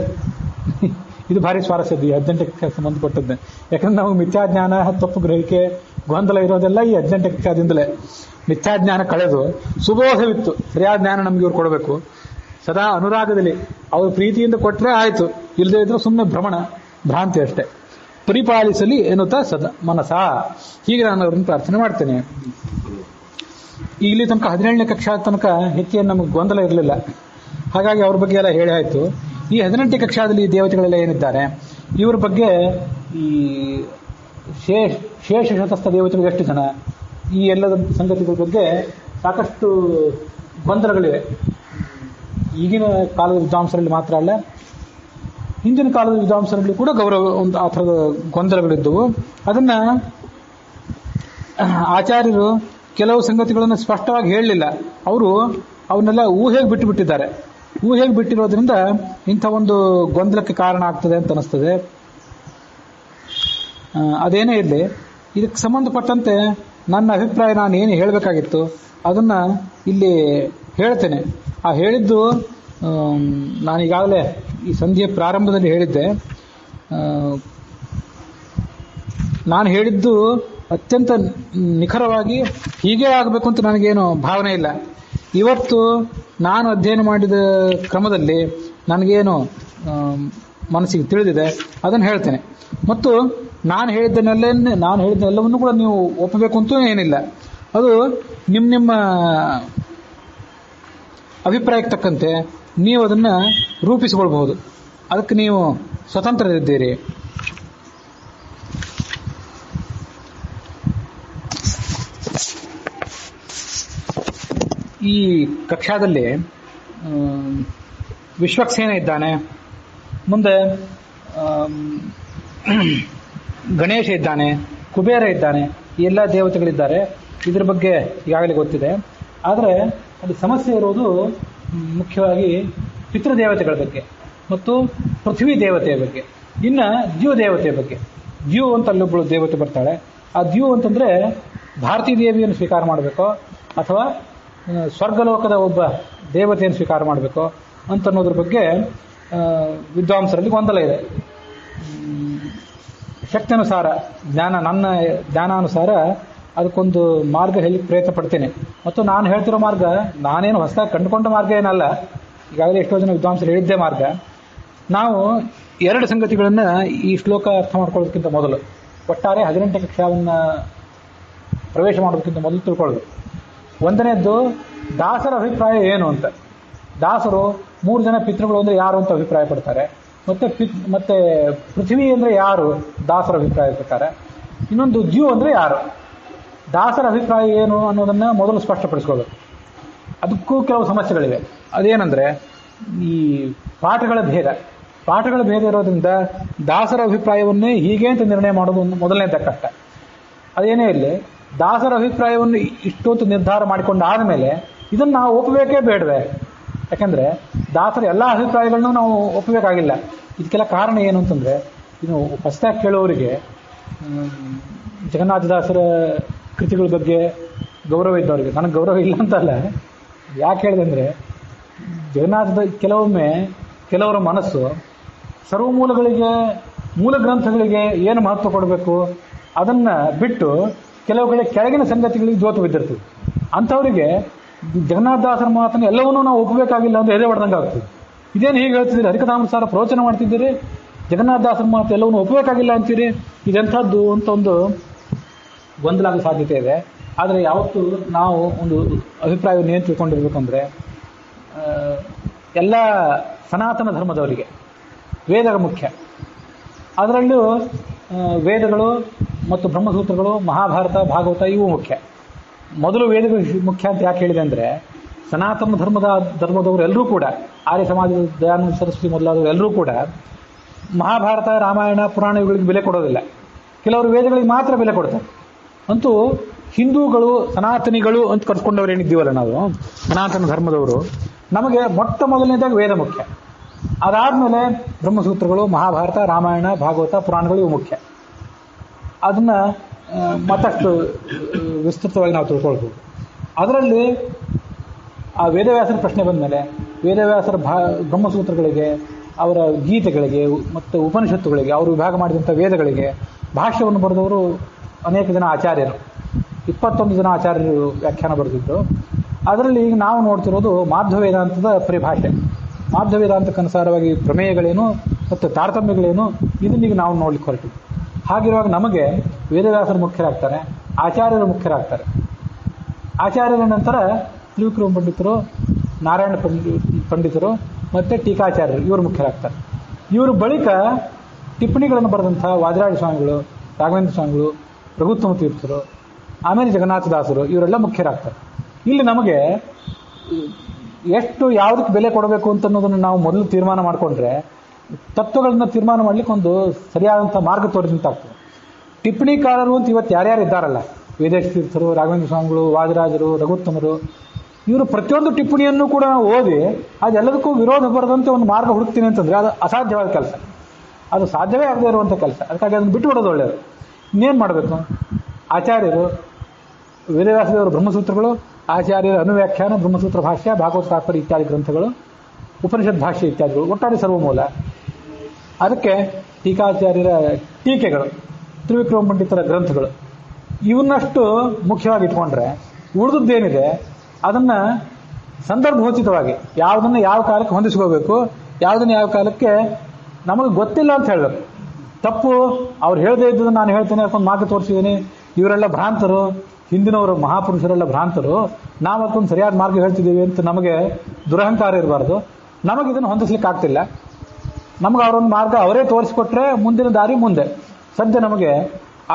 A: ಇದು ಭಾರಿ ಸ್ವಾರಸ್ಯದ್ದು ಈ 18ಕ್ಕೆ ಸಂಬಂಧಪಟ್ಟದ್ದೇ. ಯಾಕಂದ್ರೆ ನಮಗೆ ಮಿಥ್ಯಾಜ್ಞಾನ, ತಪ್ಪು ಗ್ರಹಿಕೆ, ಗೊಂದಲ ಇರೋದೆಲ್ಲ ಈ 18 ಕಕ್ಷಾದಿಂದಲೇ. ಮಿಥ್ಯಾಜ್ಞಾನ ಕಳೆದು ಸುಬೋಧವಿತ್ತು ಸರಿಯಾದ ಜ್ಞಾನ ನಮ್ಗೆ ಇವ್ರು ಕೊಡಬೇಕು. ಸದಾ ಅನುರಾಗದಲ್ಲಿ ಅವ್ರು ಪ್ರೀತಿಯಿಂದ ಕೊಟ್ಟರೆ ಆಯ್ತು, ಇಲ್ಲದೇ ಇದ್ರೆ ಸುಮ್ಮನೆ ಭ್ರಾಂತಿ ಅಷ್ಟೇ. ಪರಿಪಾಲಿಸಲಿ ಎನ್ನುತ್ತಾ ಸದಾ ಮನಸ. ಹೀಗೆ ನಾನು ಅವ್ರನ್ನ ಪ್ರಾರ್ಥನೆ ಮಾಡ್ತೇನೆ. ಇಲ್ಲಿ ತನಕ 17ನೇ ಕಕ್ಷಾ ತನಕ ಹೆಚ್ಚೇನು ನಮಗೆ ಗೊಂದಲ ಇರಲಿಲ್ಲ. ಹಾಗಾಗಿ ಅವ್ರ ಬಗ್ಗೆ ಎಲ್ಲ ಹೇಳಿ ಆಯ್ತು. ಈ 18ನೇ ಕಕ್ಷಾದಲ್ಲಿ ಈ ದೇವತೆಗಳೆಲ್ಲ ಏನಿದ್ದಾರೆ ಇವ್ರ ಬಗ್ಗೆ, ಈ ಶೇಷ ಶತಸ್ಥ ದೇವತೆಗಳು ಎಷ್ಟು ಜನ, ಈ ಎಲ್ಲದ ಸಂಗತಿಗಳ ಬಗ್ಗೆ ಸಾಕಷ್ಟು ಗೊಂದಲಗಳಿವೆ. ಈಗಿನ ಕಾಲದ ವಿದ್ವಾಂಸರಲ್ಲಿ ಮಾತ್ರ ಅಲ್ಲ, ಹಿಂದಿನ ಕಾಲದ ವಿದ್ವಾಂಸರಲ್ಲಿ ಕೂಡ ಒಂದು ಆ ಥರದ ಗೊಂದಲಗಳಿದ್ದವು. ಅದನ್ನ ಆಚಾರ್ಯರು ಕೆಲವು ಸಂಗತಿಗಳನ್ನು ಸ್ಪಷ್ಟವಾಗಿ ಹೇಳಲಿಲ್ಲ. ಅವರು ಅವನ್ನೆಲ್ಲ ಊಹೆಗೆ ಬಿಟ್ಟುಬಿಟ್ಟಿದ್ದಾರೆ. ಊಹೆಗೆ ಬಿಟ್ಟಿರೋದ್ರಿಂದ ಇಂಥ ಒಂದು ಗೊಂದಲಕ್ಕೆ ಕಾರಣ ಆಗ್ತದೆ ಅಂತ ಅನಿಸ್ತದೆ. ಅದೇನೇ ಇರಲಿ, ಇದಕ್ಕೆ ಸಂಬಂಧಪಟ್ಟಂತೆ ನನ್ನ ಅಭಿಪ್ರಾಯ ನಾನು ಏನು ಹೇಳಬೇಕಾಗಿತ್ತು ಅದನ್ನ ಇಲ್ಲಿ ಹೇಳ್ತೇನೆ. ಆ ಹೇಳಿದ್ದು ನಾನೀಗಾಗಲೇ ಈ ಸಂಧಿಯ ಪ್ರಾರಂಭದಲ್ಲಿ ಹೇಳಿದ್ದೆ. ನಾನು ಹೇಳಿದ್ದು ಅತ್ಯಂತ ನಿಖರವಾಗಿ ಹೀಗೆ ಆಗಬೇಕು ಅಂತ ನನಗೇನು ಭಾವನೆ ಇಲ್ಲ. ಇವತ್ತು ನಾನು ಅಧ್ಯಯನ ಮಾಡಿದ ಕ್ರಮದಲ್ಲಿ ನನಗೇನು ಮನಸ್ಸಿಗೆ ತಿಳಿದಿದೆ ಅದನ್ನು ಹೇಳ್ತೇನೆ. ಮತ್ತು ನಾನು ಹೇಳಿದ್ದನ್ನೆಲ್ಲವನ್ನು ಕೂಡ ನೀವು ಒಪ್ಪಬೇಕು ಅಂತೂ ಏನಿಲ್ಲ. ಅದು ನಿಮ್ಮ ಅಭಿಪ್ರಾಯಕ್ಕೆ ತಕ್ಕಂತೆ ನೀವು ಅದನ್ನು ರೂಪಿಸಿಕೊಳ್ಬಹುದು. ಅದಕ್ಕೆ ನೀವು ಸ್ವತಂತ್ರರಿದ್ದೀರಿ. ಈ ಕಕ್ಷಾದಲ್ಲಿ ವಿಶ್ವಕ್ಸೇನ ಇದ್ದಾನೆ, ಮುಂದೆ ಗಣೇಶ ಇದ್ದಾನೆ, ಕುಬೇರ ಇದ್ದಾನೆ, ಈ ಎಲ್ಲ ದೇವತೆಗಳಿದ್ದಾರೆ. ಇದ್ರ ಬಗ್ಗೆ ಈಗಾಗಲೇ ಗೊತ್ತಿದೆ. ಆದರೆ ಅಲ್ಲಿ ಸಮಸ್ಯೆ ಇರೋದು ಮುಖ್ಯವಾಗಿ ಪಿತೃದೇವತೆಗಳ ಬಗ್ಗೆ ಮತ್ತು ಪೃಥ್ವಿ ದೇವತೆಯ ಬಗ್ಗೆ, ಇನ್ನು ದ್ಯೂ ದೇವತೆಯ ಬಗ್ಗೆ. ದ್ಯೂ ಅಂತ ಅಲ್ಲೊಬ್ಬಳು ದೇವತೆ ಬರ್ತಾಳೆ. ಆ ದ್ಯೂ ಅಂತಂದ್ರೆ ಭಾರತೀ ದೇವಿಯನ್ನು ಸ್ವೀಕಾರ ಮಾಡಬೇಕೋ ಅಥವಾ ಸ್ವರ್ಗಲೋಕದ ಒಬ್ಬ ದೇವತೆಯನ್ನು ಸ್ವೀಕಾರ ಮಾಡಬೇಕೋ ಅಂತ ಅನ್ನೋದ್ರ ಬಗ್ಗೆ ವಿದ್ವಾಂಸರಲ್ಲಿ ಗೊಂದಲ ಇದೆ. ಶಕ್ತಿಯನುಸಾರ ನನ್ನ ಜ್ಞಾನಾನುಸಾರ ಅದಕ್ಕೊಂದು ಮಾರ್ಗ ಹೇಳಿ ಪ್ರಯತ್ನ ಪಡ್ತೇನೆ. ಮತ್ತು ನಾನು ಹೇಳ್ತಿರೋ ಮಾರ್ಗ ನಾನೇನು ಹೊಸದಾಗಿ ಕಂಡುಕೊಂಡ ಮಾರ್ಗ ಏನಲ್ಲ, ಈಗಾಗಲೇ ಎಷ್ಟೋ ಜನ ವಿದ್ವಾಂಸರು ಹೇಳಿದ್ದೇ ಮಾರ್ಗ. ನಾವು 2 ಸಂಗತಿಗಳನ್ನು ಈ ಶ್ಲೋಕ ಅರ್ಥ ಮಾಡ್ಕೊಳ್ಳೋದಕ್ಕಿಂತ ಮೊದಲು, ಒಟ್ಟಾರೆ 18ನೇ ಕಕ್ಷಾವನ್ನು ಪ್ರವೇಶ ಮಾಡೋದಕ್ಕಿಂತ ಮೊದಲು ತಿಳ್ಕೊಳ್ಳೋದು. ಒಂದನೇದ್ದು ದಾಸರ ಅಭಿಪ್ರಾಯ ಏನು ಅಂತ. ದಾಸರು 3 ಜನ ಪಿತೃಗಳು ಅಂದರೆ ಯಾರು ಅಂತ ಅಭಿಪ್ರಾಯ ಪಡ್ತಾರೆ. ಮತ್ತೆ ಪೃಥ್ವಿ ಅಂದರೆ ಯಾರು ದಾಸರ ಅಭಿಪ್ರಾಯ ಪ್ರಕಾರ. ಇನ್ನೊಂದು ದ್ಯೂ ಅಂದರೆ ಯಾರು. ದಾಸರ ಅಭಿಪ್ರಾಯ ಏನು ಅನ್ನೋದನ್ನು ಮೊದಲು ಸ್ಪಷ್ಟಪಡಿಸ್ಕೊಳ್ಳೋದು. ಅದಕ್ಕೂ ಕೆಲವು ಸಮಸ್ಯೆಗಳಿವೆ. ಅದೇನೆಂದರೆ ಈ ಪಾಠಗಳ ಭೇದ ಇರೋದ್ರಿಂದ ದಾಸರ ಅಭಿಪ್ರಾಯವನ್ನೇ ಹೀಗೆ ಅಂತ ನಿರ್ಣಯ ಮಾಡೋದು ಮೊದಲನೇದ ಕಷ್ಟ. ಅದೇನೇ ಇರಲಿ, ದಾಸರ ಅಭಿಪ್ರಾಯವನ್ನು ಇಷ್ಟೊಂದು ನಿರ್ಧಾರ ಮಾಡಿಕೊಂಡಾದ ಮೇಲೆ ಇದನ್ನು ನಾವು ಒಪ್ಪಬೇಕೇ ಬೇಡವೆ? ಯಾಕಂದರೆ ದಾಸರ ಎಲ್ಲ ಅಭಿಪ್ರಾಯಗಳನ್ನು ನಾವು ಒಪ್ಪಬೇಕಾಗಿಲ್ಲ. ಇದಕ್ಕೆಲ್ಲ ಕಾರಣ ಏನು ಅಂತಂದರೆ, ಇದು ಹೊಸದಾಗಿ ಕೇಳೋರಿಗೆ ಜಗನ್ನಾಥದಾಸರ ಕೃತಿಗಳ ಬಗ್ಗೆ ಗೌರವ ಇದ್ದವರಿಗೆ, ನನಗೆ ಗೌರವ ಇಲ್ಲ ಅಂತಲ್ಲ, ಯಾಕೆ ಹೇಳಿದೆ ಅಂದರೆ ಜಗನ್ನಾಥದ ಕೆಲವರ ಮನಸ್ಸು ಸರ್ವಮೂಲಗಳಿಗೆ, ಮೂಲ ಗ್ರಂಥಗಳಿಗೆ ಏನು ಮಹತ್ವ ಕೊಡಬೇಕು ಅದನ್ನು ಬಿಟ್ಟು ಕೆಲವು ಕಡೆ ಕೆಳಗಿನ ಸಂಗತಿಗಳಿಗೆ ಜೋತು ಬಿದ್ದಿರ್ತದೆ. ಅಂಥವರಿಗೆ ಜಗನ್ನಾಥದಾಸರ ಮಾತನ್ನು ಎಲ್ಲವನ್ನೂ ನಾವು ಒಪ್ಪಬೇಕಾಗಿಲ್ಲ ಅಂತ ಎದೆ ಹೊಡೆದಂಗೆ ಆಗ್ತದೆ. ಇದೇನು ಹೀಗೆ ಹೇಳ್ತಿದ್ದೀರಿ, ಹರಿಕಥಾಮೃತಸಾರ ಪ್ರವಚನ ಮಾಡ್ತಿದ್ದೀರಿ, ಜಗನ್ನಾಥದಾಸರ ಮಾತು ಎಲ್ಲವನ್ನೂ ಒಪ್ಪಬೇಕಾಗಿಲ್ಲ ಅಂತೀರಿ, ಇದೆಂಥದ್ದು ಅಂತ ಒಂದು ಗೊಂದಲ ಆಗೋ ಸಾಧ್ಯತೆ ಇದೆ. ಆದರೆ ಯಾವತ್ತೂ ನಾವು ಒಂದು ಅಭಿಪ್ರಾಯವನ್ನು ಏನು ತಿಳ್ಕೊಂಡಿರ್ಬೇಕಂದ್ರೆ, ಎಲ್ಲ ಸನಾತನ ಧರ್ಮದವರಿಗೆ ವೇದಗಳು ಮುಖ್ಯ. ಅದರಲ್ಲೂ ವೇದಗಳು ಮತ್ತು ಬ್ರಹ್ಮಸೂತ್ರಗಳು, ಮಹಾಭಾರತ, ಭಾಗವತ ಇವು ಮುಖ್ಯ. ಮೊದಲು ವೇದಗಳು ಮುಖ್ಯ ಅಂತ ಯಾಕೆ ಹೇಳಿದೆ ಅಂದರೆ, ಸನಾತನ ಧರ್ಮದವರು ಎಲ್ಲರೂ ಕೂಡ, ಆರ್ಯ ಸಮಾಜದ ದಯಾನಂದ ಸರಸ್ವತಿ ಮೊದಲಾದವರು ಎಲ್ಲರೂ ಕೂಡ ಮಹಾಭಾರತ, ರಾಮಾಯಣ, ಪುರಾಣ ಇವುಗಳಿಗೆ ಬೆಲೆ ಕೊಡೋದಿಲ್ಲ. ಕೆಲವರು ವೇದಗಳಿಗೆ ಮಾತ್ರ ಬೆಲೆ ಕೊಡ್ತಾರೆ. ಅಂತೂ ಹಿಂದೂಗಳು ಸನಾತನಿಗಳು ಅಂತ ಕರ್ಸ್ಕೊಂಡವ್ರು ಏನಿದ್ದೀವಲ್ಲ ನಾವು ಸನಾತನ ಧರ್ಮದವರು, ನಮಗೆ ಮೊಟ್ಟ ಮೊದಲನೇದಾಗಿ ವೇದ ಮುಖ್ಯ. ಅದಾದ್ಮೇಲೆ ಬ್ರಹ್ಮಸೂತ್ರಗಳು, ಮಹಾಭಾರತ, ರಾಮಾಯಣ, ಭಾಗವತ, ಪುರಾಣಗಳು ಇವು ಮುಖ್ಯ. ಅದನ್ನ ಮತ್ತಷ್ಟು ವಿಸ್ತೃತವಾಗಿ ನಾವು ತಿಳ್ಕೊಳ್ಬೋದು. ಅದರಲ್ಲಿ ಆ ವೇದವ್ಯಾಸರ ಪ್ರಶ್ನೆ ಬಂದ ಮೇಲೆ ವೇದವ್ಯಾಸರ ಬ್ರಹ್ಮಸೂತ್ರಗಳಿಗೆ, ಅವರ ಗೀತೆಗಳಿಗೆ ಮತ್ತು ಉಪನಿಷತ್ತುಗಳಿಗೆ, ಅವರು ವಿಭಾಗ ಮಾಡಿದಂಥ ವೇದಗಳಿಗೆ ಭಾಷ್ಯವನ್ನು ಬರೆದವರು ಅನೇಕ ಜನ ಆಚಾರ್ಯರು, 21 ಜನ ಆಚಾರ್ಯರು ವ್ಯಾಖ್ಯಾನ ಬರೆದಿದ್ದು. ಅದರಲ್ಲಿ ಈಗ ನಾವು ನೋಡ್ತಿರೋದು ಮಾಧ್ವ ವೇದಾಂತದ ಪರಿಭಾಷೆ. ಮಾಧ್ವ ವೇದಾಂತಕ್ಕನುಸಾರವಾಗಿ ಪ್ರಮೇಯಗಳೇನು ಮತ್ತು ತಾರತಮ್ಯಗಳೇನು ಇದನ್ನೀಗ ನಾವು ನೋಡ್ಲಿಕ್ಕೆ ಹೊರಟಿವಿ. ಹಾಗಿರುವಾಗ ನಮಗೆ ವೇದವ್ಯಾಸರು ಮುಖ್ಯರಾಗ್ತಾರೆ, ಆಚಾರ್ಯರು ಮುಖ್ಯರಾಗ್ತಾರೆ. ಆಚಾರ್ಯರ ನಂತರ ತ್ರಿವಿಕ್ರಮ ಪಂಡಿತರು, ನಾರಾಯಣ ಪಂಡಿತರು ಮತ್ತು ಟೀಕಾಚಾರ್ಯರು ಇವರು ಮುಖ್ಯರಾಗ್ತಾರೆ. ಇವರು ಬಳಿಕ ಟಿಪ್ಪಣಿಗಳನ್ನು ಬರೆದಂಥ ವಾದಿರಾಜ ಸ್ವಾಮಿಗಳು, ರಾಘವೇಂದ್ರ ಸ್ವಾಮಿಗಳು, ರಘುತ್ತಮ ತೀರ್ಥರು, ಆಮೇಲೆ ಜಗನ್ನಾಥದಾಸರು ಇವರೆಲ್ಲ ಮುಖ್ಯರಾಗ್ತಾರೆ. ಇಲ್ಲಿ ನಮಗೆ ಎಷ್ಟು ಯಾವುದಕ್ಕೆ ಬೆಲೆ ಕೊಡಬೇಕು ಅಂತ ಅನ್ನೋದನ್ನು ನಾವು ಮೊದಲು ತೀರ್ಮಾನ ಮಾಡಿಕೊಂಡ್ರೆ ತತ್ವಗಳನ್ನ ತೀರ್ಮಾನ ಮಾಡ್ಲಿಕ್ಕೆ ಒಂದು ಸರಿಯಾದಂಥ ಮಾರ್ಗ ತೋರಿದಂತಾಗ್ತದೆ. ಟಿಪ್ಪಣಿಕಾರರು ಅಂತ ಇವತ್ತು ಯಾರ್ಯಾರು ಇದ್ದಾರಲ್ಲ, ವೇದೇಶ ತೀರ್ಥರು, ರಾಘವೇಂದ್ರ ಸ್ವಾಮಿಗಳು, ವಾದಿರಾಜರು, ರಘುತ್ತಮರು, ಇವರು ಪ್ರತಿಯೊಂದು ಟಿಪ್ಪಣಿಯನ್ನು ಕೂಡ ಓದಿ ಅದೆಲ್ಲದಕ್ಕೂ ವಿರೋಧ ಬರದಂತೆ ಒಂದು ಮಾರ್ಗ ಹುಡುಕ್ತೀನಿ ಅಂತಂದರೆ ಅದು ಅಸಾಧ್ಯವಾದ ಕೆಲಸ, ಅದು ಸಾಧ್ಯವೇ ಆಗದೆ ಇರುವಂಥ ಕೆಲಸ. ಅದಕ್ಕಾಗಿ ಅದನ್ನು ಬಿಟ್ಟು ಬಿಡೋದು ಒಳ್ಳೆಯದು. ಇನ್ನೇನು ಮಾಡಬೇಕು? ಆಚಾರ್ಯರು ವೇದವ್ಯಾಸದೇವರು ಬ್ರಹ್ಮಸೂತ್ರಗಳು, ಆಚಾರ್ಯರ ಅನುವ್ಯಾಖ್ಯಾನ, ಬ್ರಹ್ಮಸೂತ್ರ ಭಾಷ್ಯ, ಭಾಗವತ ತಾತ್ಪರ್ಯ ಇತ್ಯಾದಿ ಗ್ರಂಥಗಳು, ಉಪನಿಷತ್ ಭಾಷ್ಯ ಇತ್ಯಾದಿಗಳು, ಒಟ್ಟಾರೆ ಸರ್ವಮೂಲ. ಅದಕ್ಕೆ ಟೀಕಾಚಾರ್ಯರ ಟೀಕೆಗಳು, ತ್ರಿವಿಕ್ರಮ ಪಂಡಿತರ ಗ್ರಂಥಗಳು, ಇವನ್ನಷ್ಟು ಮುಖ್ಯವಾಗಿ ಇಟ್ಕೊಂಡ್ರೆ ಉಳಿದದ್ದೇನಿದೆ ಅದನ್ನು ಸಂದರ್ಭೋಚಿತವಾಗಿ ಯಾವುದನ್ನು ಯಾವ ಕಾಲಕ್ಕೆ ಹೊಂದಿಸ್ಕೋಬೇಕು, ಯಾವುದನ್ನು ಯಾವ ಕಾಲಕ್ಕೆ ನಮಗೆ ಗೊತ್ತಿಲ್ಲ ಅಂತ ಹೇಳಬೇಕು. ತಪ್ಪು ಅವ್ರು ಹೇಳದೇ ಇದ್ದದ್ದು ನಾನು ಹೇಳ್ತೇನೆ, ಅದಕ್ಕೊಂದು ಮಾರ್ಗ ತೋರಿಸಿದ್ದೀನಿ, ಇವರೆಲ್ಲ ಭ್ರಾಂತರು, ಹಿಂದಿನವರು ಮಹಾಪುರುಷರೆಲ್ಲ ಭ್ರಾಂತರು, ನಾವು ಅದಕ್ಕೊಂದು ಸರಿಯಾದ ಮಾರ್ಗ ಹೇಳ್ತಿದ್ದೀವಿ ಅಂತ ನಮಗೆ ದುರಹಂಕಾರ ಇರಬಾರ್ದು. ನಮಗಿದನ್ನು ಹೊಂದಿಸ್ಲಿಕ್ಕೆ ಆಗ್ತಿಲ್ಲ, ನಮಗೆ ಅವರೊಂದು ಮಾರ್ಗ ಅವರೇ ತೋರಿಸಿಕೊಟ್ರೆ ಮುಂದಿನ ದಾರಿ ಮುಂದೆ. ಸದ್ಯ ನಮಗೆ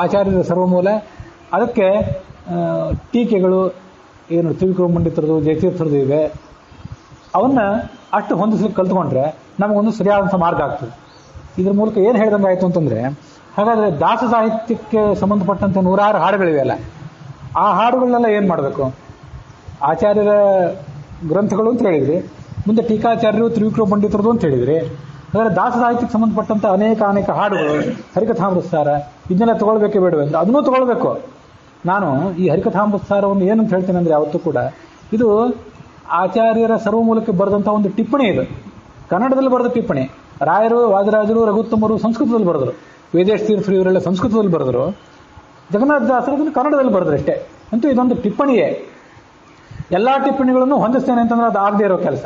A: ಆಚಾರ್ಯರ ಸರ್ವಮೂಲ, ಅದಕ್ಕೆ ಟೀಕೆಗಳು ಏನು ತ್ರಿವಿಕ್ರಮ ಪಂಡಿತರದು, ಜಯತೀರ್ಥರದು ಇವೆ, ಅವನ್ನ ಅಷ್ಟು ಹೊಂದಿಸ್ಲಿಕ್ಕೆ ಕಲ್ತ್ಕೊಂಡ್ರೆ ನಮಗೊಂದು ಸರಿಯಾದಂಥ ಮಾರ್ಗ ಆಗ್ತದೆ. ಇದ್ರ ಮೂಲಕ ಏನು ಹೇಳ್ದಂಗೆ ಆಯಿತು ಅಂತಂದರೆ, ಹಾಗಾದರೆ ದಾಸ ಸಾಹಿತ್ಯಕ್ಕೆ ಸಂಬಂಧಪಟ್ಟಂತೆ 106 ಹಾಡುಗಳಿವೆ ಅಲ್ಲ, ಆ ಹಾಡುಗಳನ್ನೆಲ್ಲ ಏನು ಮಾಡಬೇಕು? ಆಚಾರ್ಯರ ಗ್ರಂಥಗಳು ಅಂತ ಹೇಳಿದ್ರಿ, ಮುಂದೆ ಟೀಕಾಚಾರ್ಯರು, ತ್ರಿವಿಕ್ರಮ ಪಂಡಿತರದು ಅಂತ ಹೇಳಿದ್ರಿ. ಹಾಗಾದರೆ ದಾಸ ಸಾಹಿತ್ಯಕ್ಕೆ ಸಂಬಂಧಪಟ್ಟಂಥ ಅನೇಕ ಹಾಡುಗಳು, ಹರಿಕಥಾಮೃತಸಾರ ಇದನ್ನೆಲ್ಲ ತೊಗೊಳ್ಬೇಕೇ ಬೇಡವೆ ಅಂದರೆ ಅದನ್ನೂ ತೊಗೊಳ್ಬೇಕು. ನಾನು ಈ ಹರಿಕಥಾಮೃತಸಾರವನ್ನು ಏನಂತ ಹೇಳ್ತೇನೆ ಅಂದರೆ, ಯಾವತ್ತೂ ಕೂಡ ಇದು ಆಚಾರ್ಯರ ಸರ್ವಮೂಲಕ್ಕೆ ಬರೆದಂಥ ಒಂದು ಟಿಪ್ಪಣಿ. ಇದು ಕನ್ನಡದಲ್ಲಿ ಬರೆದ ಟಿಪ್ಪಣಿ. ರಾಯರು, ವಾದಿರಾಜರು, ರಘುತ್ತಮರು ಸಂಸ್ಕೃತದಲ್ಲಿ ಬರೆದರು, ವೇದೇಶ ತೀರ್ಥರು ಇವರೆಲ್ಲ ಸಂಸ್ಕೃತದಲ್ಲಿ ಬರೆದರು, ಜಗನ್ನಾಥದಾಸರು ಕನ್ನಡದಲ್ಲಿ ಬರೆದ್ರು ಅಷ್ಟೇ. ಅಂತೂ ಇದೊಂದು ಟಿಪ್ಪಣಿಯೇ. ಎಲ್ಲ ಟಿಪ್ಪಣಿಗಳನ್ನು ಹೊಂದಿಸ್ತೇನೆ ಅಂತಂದ್ರೆ ಅದು ಆಗದೆ ಇರೋ ಕೆಲಸ.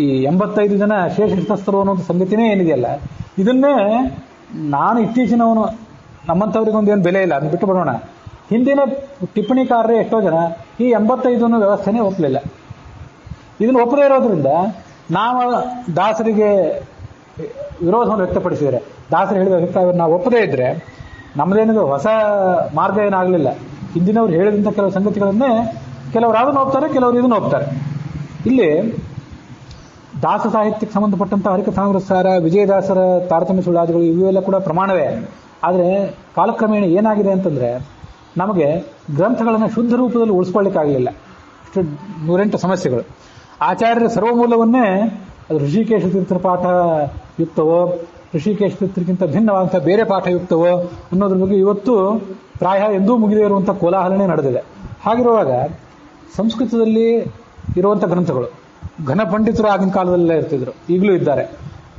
A: ಈ 85 ಜನ ಶ್ರೇಷ್ಠಸ್ಥರು ಅನ್ನೋದು ಸಂಗತಿನೇ ಏನಿದೆಯಲ್ಲ, ಇದನ್ನೇ ನಾನು ಇತ್ತೀಚಿನವನು, ನಮ್ಮಂಥವ್ರಿಗೊಂದು ಏನು ಬೆಲೆ ಇಲ್ಲ, ಅದನ್ನು ಬಿಟ್ಟು ಬಿಡೋಣ. ಹಿಂದಿನ ಟಿಪ್ಪಣಿಕಾರರೇ ಎಷ್ಟೋ ಜನ ಈ 85 ವ್ಯವಸ್ಥೆನೇ ಒಪ್ಪಲಿಲ್ಲ. ಇದನ್ನು ಒಪ್ಪದೇ ಇರೋದ್ರಿಂದ ನಾವು ದಾಸರಿಗೆ ವಿರೋಧವನ್ನು ವ್ಯಕ್ತಪಡಿಸಿದರೆ, ದಾಸರು ಹೇಳಿದ ಅಭಿಪ್ರಾಯವನ್ನು ನಾವು ಒಪ್ಪದೇ ಇದ್ದರೆ ನಮ್ಮದೇನಿದು ಹೊಸ ಮಾರ್ಗ ಏನಾಗಲಿಲ್ಲ. ಹಿಂದಿನವ್ರು ಹೇಳಿದಂಥ ಕೆಲವು ಸಂಗತಿಗಳನ್ನೇ ಕೆಲವರು ಅದನ್ನು ಒಪ್ತಾರೆ, ಕೆಲವರು ಇದನ್ನು ಒಪ್ತಾರೆ. ಇಲ್ಲಿ ದಾಸ ಸಾಹಿತ್ಯಕ್ಕೆ ಸಂಬಂಧಪಟ್ಟಂಥ ಹರಿಕಥಾಮೃತಸಾರ, ವಿಜಯದಾಸರ ತಾರತಮ್ಯ ಸುಳ್ಳಾದಿಗಳು ಇವೆಲ್ಲ ಕೂಡ ಪ್ರಮಾಣವೇ. ಆದರೆ ಕಾಲಕ್ರಮೇಣ ಏನಾಗಿದೆ ಅಂತಂದರೆ, ನಮಗೆ ಗ್ರಂಥಗಳನ್ನು ಶುದ್ಧ ರೂಪದಲ್ಲಿ ಉಳಿಸ್ಕೊಳ್ಳಿಕ್ಕಾಗಲಿಲ್ಲ. ಇಷ್ಟು 108 ಸಮಸ್ಯೆಗಳು. ಆಚಾರ್ಯರ ಸರ್ವಮೂಲವನ್ನೇ ಅದು ಋಷಿಕೇಶ ತೀರ್ಥರ ಪಾಠ ಯುಕ್ತವೋ, ಋಷಿಕೇಶ ತೀರ್ಥರಿಗಿಂತ ಭಿನ್ನವಾದಂಥ ಬೇರೆ ಪಾಠ ಯುಕ್ತವೋ ಅನ್ನೋದ್ರ ಬಗ್ಗೆ ಇವತ್ತು ಪ್ರಾಯ ಎಂದೂ ಮುಗಿದೇ ಇರುವಂಥ ಕೋಲಾಹಲನೇ ನಡೆದಿದೆ. ಹಾಗಿರುವಾಗ ಸಂಸ್ಕೃತದಲ್ಲಿ ಇರುವಂಥ ಗ್ರಂಥಗಳು, ಘನ ಪಂಡಿತರು ಆಗಿನ ಕಾಲದಲ್ಲೇ ಇರ್ತಿದ್ರು, ಈಗಲೂ ಇದ್ದಾರೆ.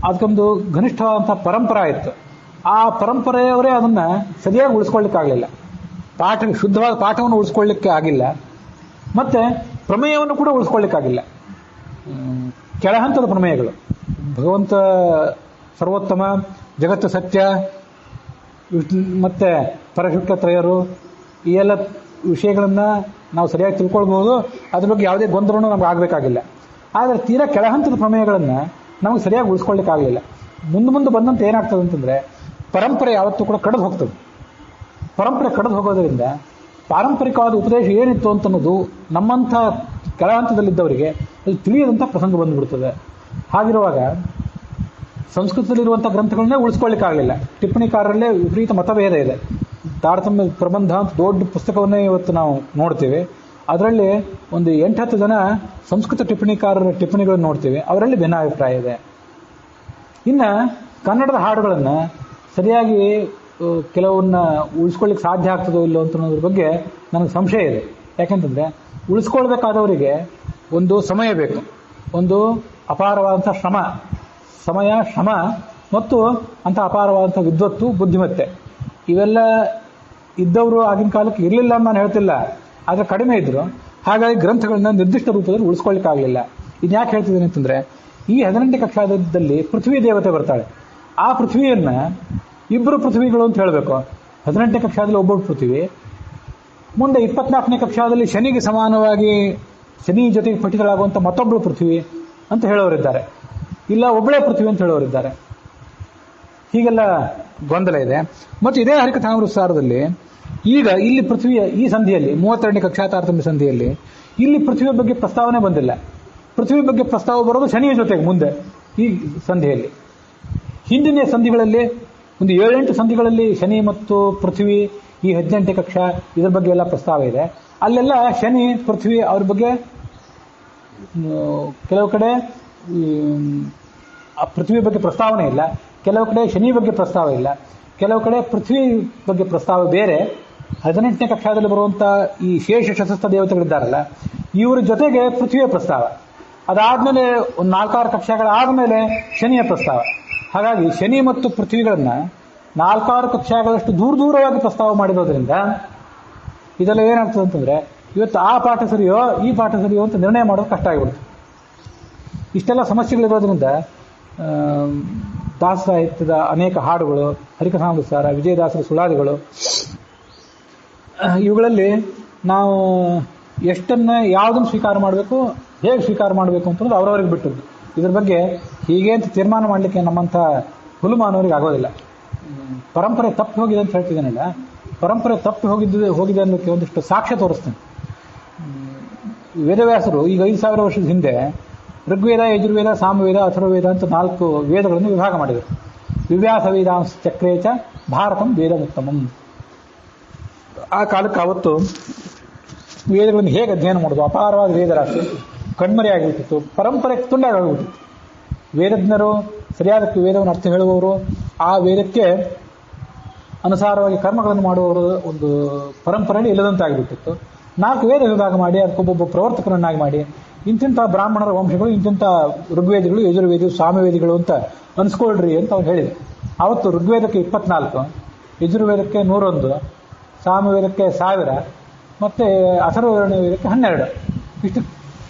A: ಅದಕ್ಕೊಂದು ಘನಿಷ್ಠವಾದಂಥ ಪರಂಪರೆ ಇತ್ತು. ಆ ಪರಂಪರೆಯವರೇ ಅದನ್ನು ಸರಿಯಾಗಿ ಉಳಿಸ್ಕೊಳ್ಳಿಕ್ಕಾಗಲಿಲ್ಲ. ಶುದ್ಧವಾದ ಪಾಠವನ್ನು ಉಳಿಸ್ಕೊಳ್ಳಿಕ್ಕೆ ಆಗಿಲ್ಲ, ಮತ್ತು ಪ್ರಮೇಯವನ್ನು ಕೂಡ ಉಳಿಸ್ಕೊಳ್ಳಿಕ್ಕಾಗಿಲ್ಲ. ಕೆಳಹಂತದ ಪ್ರಮೇಯಗಳು, ಭಗವಂತ ಸರ್ವೋತ್ತಮ, ಜಗತ್ತು ಸತ್ಯ, ಮತ್ತು ಪರಶುಕ್ಲತ್ರಯರು, ಈ ಎಲ್ಲ ವಿಷಯಗಳನ್ನು ನಾವು ಸರಿಯಾಗಿ ತಿಳ್ಕೊಳ್ಬೋದು. ಅದ್ರ ಬಗ್ಗೆ ಯಾವುದೇ ಗೊಂದಲನೂ ನಮ್ಗೆ ಆಗಬೇಕಾಗಿಲ್ಲ. ಆದರೆ ತೀರಾ ಕೆಳಹಂತದ ಪ್ರಮೇಯಗಳನ್ನು ನಮಗೆ ಸರಿಯಾಗಿ ಉಳಿಸ್ಕೊಳ್ಳಿಕ್ಕಾಗಲಿಲ್ಲ. ಮುಂದೆ ಬಂದಂತೆ ಏನಾಗ್ತದೆ ಅಂತಂದರೆ, ಪರಂಪರೆ ಯಾವತ್ತೂ ಕೂಡ ಕಳೆದು ಹೋಗ್ತದೆ. ಪರಂಪರೆ ಕಳೆದು ಹೋಗೋದರಿಂದ ಪಾರಂಪರಿಕವಾದ ಉಪದೇಶ ಏನಿತ್ತು ಅಂತನ್ನೋದು ನಮ್ಮಂಥ ಕೆಳಹಂತದಲ್ಲಿದ್ದವರಿಗೆ ಅದು ತಿಳಿಯದಂಥ ಪ್ರಸಂಗ ಬಂದುಬಿಡ್ತದೆ. ಹಾಗಿರುವಾಗ ಸಂಸ್ಕೃತದಲ್ಲಿರುವಂಥ ಗ್ರಂಥಗಳನ್ನೇ ಉಳಿಸ್ಕೊಳ್ಳಿಕ್ಕಾಗಲಿಲ್ಲ. ಟಿಪ್ಪಣಿಕಾರರಲ್ಲೇ ವಿಪರೀತ ಮತಭೇದ ಇದೆ. ತಾರತಮ್ಯ ಪ್ರಬಂಧ ಅಂತ ದೊಡ್ಡ ಪುಸ್ತಕವನ್ನೇ ಇವತ್ತು ನಾವು ನೋಡ್ತೇವೆ. ಅದರಲ್ಲಿ ಒಂದು 8-10 ಜನ ಸಂಸ್ಕೃತ ಟಿಪ್ಪಣಿಕಾರರ ಟಿಪ್ಪಣಿಗಳನ್ನು ನೋಡ್ತೀವಿ. ಅವರಲ್ಲಿ ಭಿನ್ನಾಭಿಪ್ರಾಯ ಇದೆ. ಇನ್ನು ಕನ್ನಡದ ಹಾಡುಗಳನ್ನು ಸರಿಯಾಗಿ ಕೆಲವನ್ನ ಉಳಿಸ್ಕೊಳ್ಳಿಕ್ಕೆ ಸಾಧ್ಯ ಆಗ್ತದೋ ಇಲ್ಲೋ ಅಂತ ಅನ್ನೋದ್ರ ಬಗ್ಗೆ ನನಗೆ ಸಂಶಯ ಇದೆ. ಯಾಕೆಂತಂದರೆ ಉಳಿಸ್ಕೊಳ್ಬೇಕಾದವರಿಗೆ ಒಂದು ಸಮಯ ಬೇಕು, ಒಂದು ಅಪಾರವಾದಂಥ ಸಮಯ ಶ್ರಮ ಮತ್ತು ಅಂಥ ಅಪಾರವಾದಂಥ ವಿದ್ವತ್ತು, ಬುದ್ಧಿಮತ್ತೆ ಇವೆಲ್ಲ ಇದ್ದವರು ಆಗಿನ ಕಾಲಕ್ಕೆ ಇರಲಿಲ್ಲ ಅಂತ ನಾನು ಹೇಳ್ತಿಲ್ಲ, ಆದರೆ ಕಡಿಮೆ ಇದ್ದರು. ಹಾಗಾಗಿ ಗ್ರಂಥಗಳನ್ನ ನಿರ್ದಿಷ್ಟ ರೂಪದಲ್ಲಿ ಉಳಿಸ್ಕೊಳ್ಳಿಕ್ಕಾಗಲಿಲ್ಲ. ಇದು ಯಾಕೆ ಹೇಳ್ತಿದ್ದೀನಿ ಅಂತಂದರೆ, ಈ 18ನೇ ಕಕ್ಷಾದಲ್ಲಿ ಪೃಥ್ವಿ ದೇವತೆ ಬರ್ತಾಳೆ. ಆ ಪೃಥ್ವಿಯನ್ನು ಇಬ್ಬರು ಪೃಥ್ವಿಗಳು ಅಂತ ಹೇಳಬೇಕು. 18ನೇ ಕಕ್ಷಾದಲ್ಲಿ ಒಬ್ಬರು ಪೃಥ್ವಿ, ಮುಂದೆ 24ನೇ ಕಕ್ಷಾದಲ್ಲಿ ಶನಿಗೆ ಸಮಾನವಾಗಿ ಶನಿ ಜೊತೆಗೆ ಪಠಿತರಾಗುವಂಥ ಮತ್ತೊಬ್ಬಳು ಪೃಥ್ವಿ ಅಂತ ಹೇಳೋರಿದ್ದಾರೆ, ಇಲ್ಲ ಒಬ್ಬಳೇ ಪೃಥ್ವಿ ಅಂತ ಹೇಳೋರಿದ್ದಾರೆ. ಹೀಗೆಲ್ಲ ಗೊಂದಲ ಇದೆ. ಮತ್ತು ಇದೇ ಹರಿಕಥಾಮೃತಸಾರದಲ್ಲಿ ಈಗ ಇಲ್ಲಿ ಪೃಥ್ವಿಯ ಈ ಸಂಧಿಯಲ್ಲಿ 32ನೇ ಕಕ್ಷಾ ತಾರತಮ್ಯ ಸಂಧಿಯಲ್ಲಿ ಇಲ್ಲಿ ಪೃಥ್ವಿಯ ಬಗ್ಗೆ ಪ್ರಸ್ತಾವನೆ ಬಂದಿಲ್ಲ. ಪೃಥ್ವಿ ಬಗ್ಗೆ ಪ್ರಸ್ತಾವ ಬರೋದು ಶನಿಯ ಜೊತೆಗೆ ಮುಂದೆ ಈ ಸಂಧಿಯಲ್ಲಿ. ಹಿಂದಿನ ಸಂಧಿಗಳಲ್ಲಿ ಒಂದು 7-8 ಸಂಧಿಗಳಲ್ಲಿ ಶನಿ ಮತ್ತು ಪೃಥ್ವಿ ಈ 18ನೇ ಕಕ್ಷಾ ಇದರ ಬಗ್ಗೆ ಎಲ್ಲ ಪ್ರಸ್ತಾವ ಇದೆ. ಅಲ್ಲೆಲ್ಲ ಶನಿ ಪೃಥ್ವಿ ಅವ್ರ ಬಗ್ಗೆ ಕೆಲವು ಕಡೆ ಪೃಥ್ವಿ ಬಗ್ಗೆ ಪ್ರಸ್ತಾವನೆ ಇಲ್ಲ, ಕೆಲವು ಕಡೆ ಶನಿ ಬಗ್ಗೆ ಪ್ರಸ್ತಾವ ಇಲ್ಲ, ಕೆಲವು ಕಡೆ ಪೃಥ್ವಿ ಬಗ್ಗೆ ಪ್ರಸ್ತಾವ ಬೇರೆ. 18ನೇ ಕಕ್ಷಾದಲ್ಲಿ ಬರುವಂಥ ಈ ಶೇಷ ಶತಸ್ಥ ದೇವತೆಗಳಿದ್ದಾರಲ್ಲ, ಇವರ ಜೊತೆಗೆ ಪೃಥ್ವಿಯ ಪ್ರಸ್ತಾವ. ಅದಾದಮೇಲೆ ಒಂದು 4-6 ಕಕ್ಷಾಗಳಾದಮೇಲೆ ಶನಿಯ ಪ್ರಸ್ತಾವ. ಹಾಗಾಗಿ ಶನಿ ಮತ್ತು ಪೃಥ್ವಿಗಳನ್ನು 4-6 ಕಕ್ಷಾಗಳಷ್ಟು ದೂರವಾಗಿ ಪ್ರಸ್ತಾವ ಮಾಡಿರೋದ್ರಿಂದ ಇದೆಲ್ಲ ಏನಾಗ್ತದೆ ಅಂತಂದರೆ, ಇವತ್ತು ಆ ಪಾಠ ಸರಿಯೋ ಈ ಪಾಠ ಸರಿಯೋ ಅಂತ ನಿರ್ಣಯ ಮಾಡೋದು ಕಷ್ಟ ಆಗಿಬಿಡುತ್ತೆ. ಇಷ್ಟೆಲ್ಲ ಸಮಸ್ಯೆಗಳಿರೋದ್ರಿಂದ ದಾಸ ಸಾಹಿತ್ಯದ ಅನೇಕ ಹಾಡುಗಳು, ಹರಿಕಥಾಮೃತಸಾರ, ವಿಜಯದಾಸರ ಸುಳಾದಿಗಳು, ಇವುಗಳಲ್ಲಿ ನಾವು ಎಷ್ಟನ್ನು ಯಾವುದನ್ನು ಸ್ವೀಕಾರ ಮಾಡಬೇಕು, ಹೇಗೆ ಸ್ವೀಕಾರ ಮಾಡಬೇಕು ಅಂತಂದ್ರೆ ಅವರವರಿಗೆ ಬಿಟ್ಟದ್ದು. ಇದ್ರ ಬಗ್ಗೆ ಹೀಗೆ ಅಂತ ತೀರ್ಮಾನ ಮಾಡಲಿಕ್ಕೆ ನಮ್ಮಂಥ ಹುಲುಮಾನವರಿಗೆ ಆಗೋದಿಲ್ಲ. ಪರಂಪರೆ ತಪ್ಪಿ ಹೋಗಿದೆ ಅಂತ ಹೇಳ್ತಿದ್ದೇನಲ್ಲ, ಪರಂಪರೆ ತಪ್ಪಿ ಹೋಗಿದೆ ಅನ್ನೋಕ್ಕೆ ಒಂದಿಷ್ಟು ಸಾಕ್ಷ್ಯ ತೋರಿಸ್ತೇನೆ. ವೇದವ್ಯಾಸರು ಈಗ 5000 ವರ್ಷದ ಹಿಂದೆ ಋಗ್ವೇದ, ಯಜುರ್ವೇದ, ಸಾಮವೇದ, ಅಥರ್ವವೇದ ಅಂತ 4 ವೇದಗಳನ್ನು ವಿಭಾಗ ಮಾಡಿದರು. ವಿವ್ಯಾಸ ವೇದಾಂಶ ಚಕ್ರೇಚ ಭಾರತಂ ವೇದಮುತ್ತಮಂ. ಆ ಕಾಲಕ್ಕೆ ಅವತ್ತು ವೇದಗಳನ್ನು ಹೇಗೆ ಅಧ್ಯಯನ ಮಾಡೋದು, ಅಪಾರವಾದ ವೇದರಾಶಿ ಕಣ್ಮರೆಯಾಗಿಬಿಟ್ಟಿತ್ತು, ಪರಂಪರೆ ತುಂಡಾಗೋಗ್ಬಿಟ್ಟಿತ್ತು. ವೇದಜ್ಞರು ಸರಿಯಾದ ವೇದವನ್ನು ಅರ್ಥ ಹೇಳುವವರು, ಆ ವೇದಕ್ಕೆ ಅನುಸಾರವಾಗಿ ಕರ್ಮಗಳನ್ನು ಮಾಡುವವರು ಒಂದು ಪರಂಪರೆಯಲ್ಲಿ ಇಲ್ಲದಂತಾಗಿಬಿಟ್ಟಿತ್ತು. 4 ವೇದ ವಿಭಾಗ ಮಾಡಿ ಅದಕ್ಕೊಬ್ಬೊಬ್ಬ ಪ್ರವರ್ತಕರನ್ನಾಗಿ ಮಾಡಿ ಇಂತಿಂಥ ಬ್ರಾಹ್ಮಣರ ವಂಶಗಳು, ಇಂತಿಂಥ ಋಗ್ವೇದಿಗಳು, ಯಜುರ್ವೇದಿಗಳು, ಸಾಮವೇದಿಗಳು ಅಂತ ಅನ್ಸ್ಕೊಳ್ರಿ ಅಂತ ಅವ್ರು ಹೇಳಿದರು. ಆವತ್ತು ಋಗ್ವೇದಕ್ಕೆ 24, ಯಜುರ್ವೇದಕ್ಕೆ 101, ಸಾಮವೇದಕ್ಕೆ 1000 ಮತ್ತು ಅಥರ್ವವೇದಕ್ಕೆ 12 ಇಷ್ಟು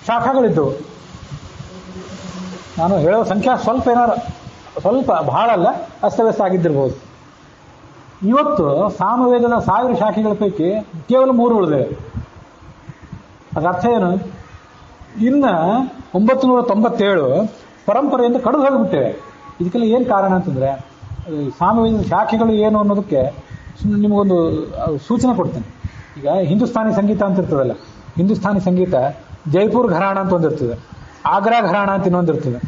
A: ಶಾಖೆಗಳಿದ್ದವು. ನಾನು ಹೇಳೋ ಸಂಖ್ಯಾ ಸ್ವಲ್ಪ ಬಹಳ ಅಲ್ಲ, ಅಸ್ತವ್ಯಸ್ತ ಆಗಿದ್ದಿರ್ಬೋದು. ಇವತ್ತು ಸಾಮವೇದದ 1000 ಶಾಖೆಗಳ ಪೈಕಿ ಕೇವಲ 3 ಉಳಿದಿವೆ. ಅದರ ಅರ್ಥ ಏನು? ಇನ್ನು 997 ಪರಂಪರೆಯಿಂದ ಕಡಿದು ಹೋಗಿಬಿಟ್ಟಿವೆ. ಇದಕ್ಕೆಲ್ಲ ಏನು ಕಾರಣ ಅಂತಂದರೆ, ಸಾಮವೇದದ ಶಾಖೆಗಳು ಏನು ಅನ್ನೋದಕ್ಕೆ ನಿಮಗೊಂದು ಸೂಚನೆ ಕೊಡ್ತೇನೆ. ಈಗ ಹಿಂದೂಸ್ತಾನಿ ಸಂಗೀತ ಅಂತ ಇರ್ತದಲ್ಲ, ಹಿಂದೂಸ್ತಾನಿ ಸಂಗೀತ ಜೈಪುರ್ ಘರಾಣ ಅಂತ ಒಂದಿರ್ತದೆ, ಆಗ್ರಾ ಘರಾಣ ಅಂತ ಇನ್ನೊಂದಿರ್ತದೆ,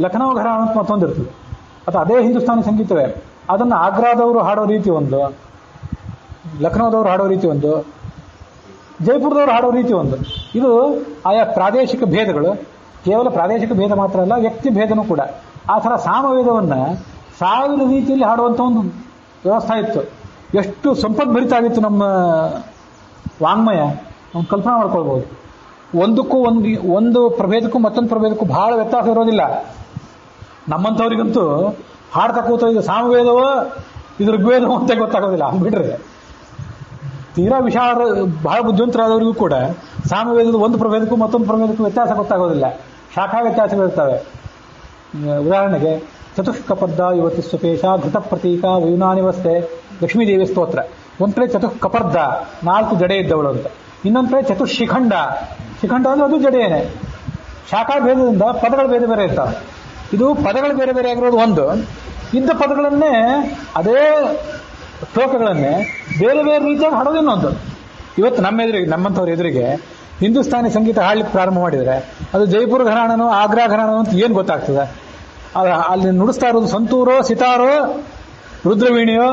A: ಲಖನೌ ಘರಾಣ ಅಂತ ಮತ್ತೊಂದಿರ್ತದೆ. ಅಥವಾ ಅದೇ ಹಿಂದೂಸ್ತಾನಿ ಸಂಗೀತವೇ, ಅದನ್ನು ಆಗ್ರಾದವರು ಹಾಡೋ ರೀತಿ ಒಂದು, ಲಖನೌದವರು ಹಾಡೋ ರೀತಿ ಒಂದು, ಜೈಪುರದವರು ಹಾಡೋ ರೀತಿ ಒಂದು. ಇದು ಆಯಾ ಪ್ರಾದೇಶಿಕ ಭೇದಗಳು. ಕೇವಲ ಪ್ರಾದೇಶಿಕ ಭೇದ ಮಾತ್ರ ಅಲ್ಲ, ವ್ಯಕ್ತಿ ಭೇದನೂ ಕೂಡ. ಆ ಥರ ಸಾಮವೇದವನ್ನು 1000 ರೀತಿಯಲ್ಲಿ ಹಾಡುವಂಥ ಒಂದು ವ್ಯವಸ್ಥೆ ಇತ್ತು. ಎಷ್ಟು ಸಂಪದ್ಭರಿತಾಗಿತ್ತು ನಮ್ಮ ವಾಂಗ್ಮಯ, ನಾವು ಕಲ್ಪನಾ ಮಾಡ್ಕೊಳ್ಬೋದು. ಒಂದಕ್ಕೂ ಒಂದು ಪ್ರಭೇದಕ್ಕೂ ಮತ್ತೊಂದು ಪ್ರಭೇದಕ್ಕೂ ಬಹಳ ವ್ಯತ್ಯಾಸ ಇರೋದಿಲ್ಲ. ನಮ್ಮಂಥವ್ರಿಗಂತೂ ಹಾಡ್ತಾ ಕೂತ ಇದು ಸಾಮವೇದವೋ ಇದು ಋಗ್ವೇದವೋ ಅಂತ ಗೊತ್ತಾಗೋದಿಲ್ಲ. ಅಂದ್ಬಿಟ್ರೆ ತೀರಾ ವಿಶಾಲ ಬಹಳ ಬುದ್ಧಿವಂತರಾದವರಿಗೂ ಕೂಡ ಸಾಮವೇದದ ಒಂದು ಪ್ರಭೇದಕ್ಕೂ ಮತ್ತೊಂದು ಪ್ರಭೇದಕ್ಕೂ ವ್ಯತ್ಯಾಸ ಗೊತ್ತಾಗೋದಿಲ್ಲ. ಶಾಖಾ ವ್ಯತ್ಯಾಸಗಳಿರ್ತವೆ. ಉದಾಹರಣೆಗೆ ಚತುಷ್ಕಪರ್ದ ಯುವತಿ ಸ್ವಪೇಶ ಘೃತ ಪ್ರತೀಕ ವಯುನಾನಿವಸ್ತೆ ಲಕ್ಷ್ಮೀದೇವಿ ಸ್ತೋತ್ರ. ಒಂದು ಕಡೆ ಚತುಷ್ಕಪರ್ದ 4 ಜಡೆ ಇದ್ದವಳು ಅಂತ, ಇನ್ನೊಂದು ಕಡೆ ಚತುಶಿಖಂಡ. ಶಿಖಂಡ ಅಂದರೆ ಅದು ಜಡೆಯೇನೆ. ಶಾಖಾ ಭೇದದಿಂದ ಪದಗಳ ಬೇರೆ ಬೇರೆ ಇರ್ತಾವೆ. ಇದು ಪದಗಳು ಬೇರೆ ಬೇರೆ ಆಗಿರೋದು ಒಂದು, ಇದ್ದ ಪದಗಳನ್ನೇ ಅದೇ ಶ್ಲೋಕಗಳನ್ನೇ ಬೇರೆ ಬೇರೆ ರೀತಿಯಾಗಿ ಹಾಡೋದು ಇನ್ನೊಂದು. ಇವತ್ತು ನಮ್ಮಂಥವ್ರ ಎದುರಿಗೆ ಹಿಂದೂಸ್ತಾನಿ ಸಂಗೀತ ಹಾಡ್ಲಿಕ್ಕೆ ಪ್ರಾರಂಭ ಮಾಡಿದರೆ ಅದು ಜೈಪುರ ಘರಾಣನೋ ಆಗ್ರಾ ಘರಾಣನೋ ಅಂತ ಏನು ಗೊತ್ತಾಗ್ತದೆ? ಅಲ್ಲಿ ನುಡಿಸ್ತಾ ಇರೋದು ಸಂತೂರೋ, ಸಿತಾರೋ, ರುದ್ರವೀಣಿಯೋ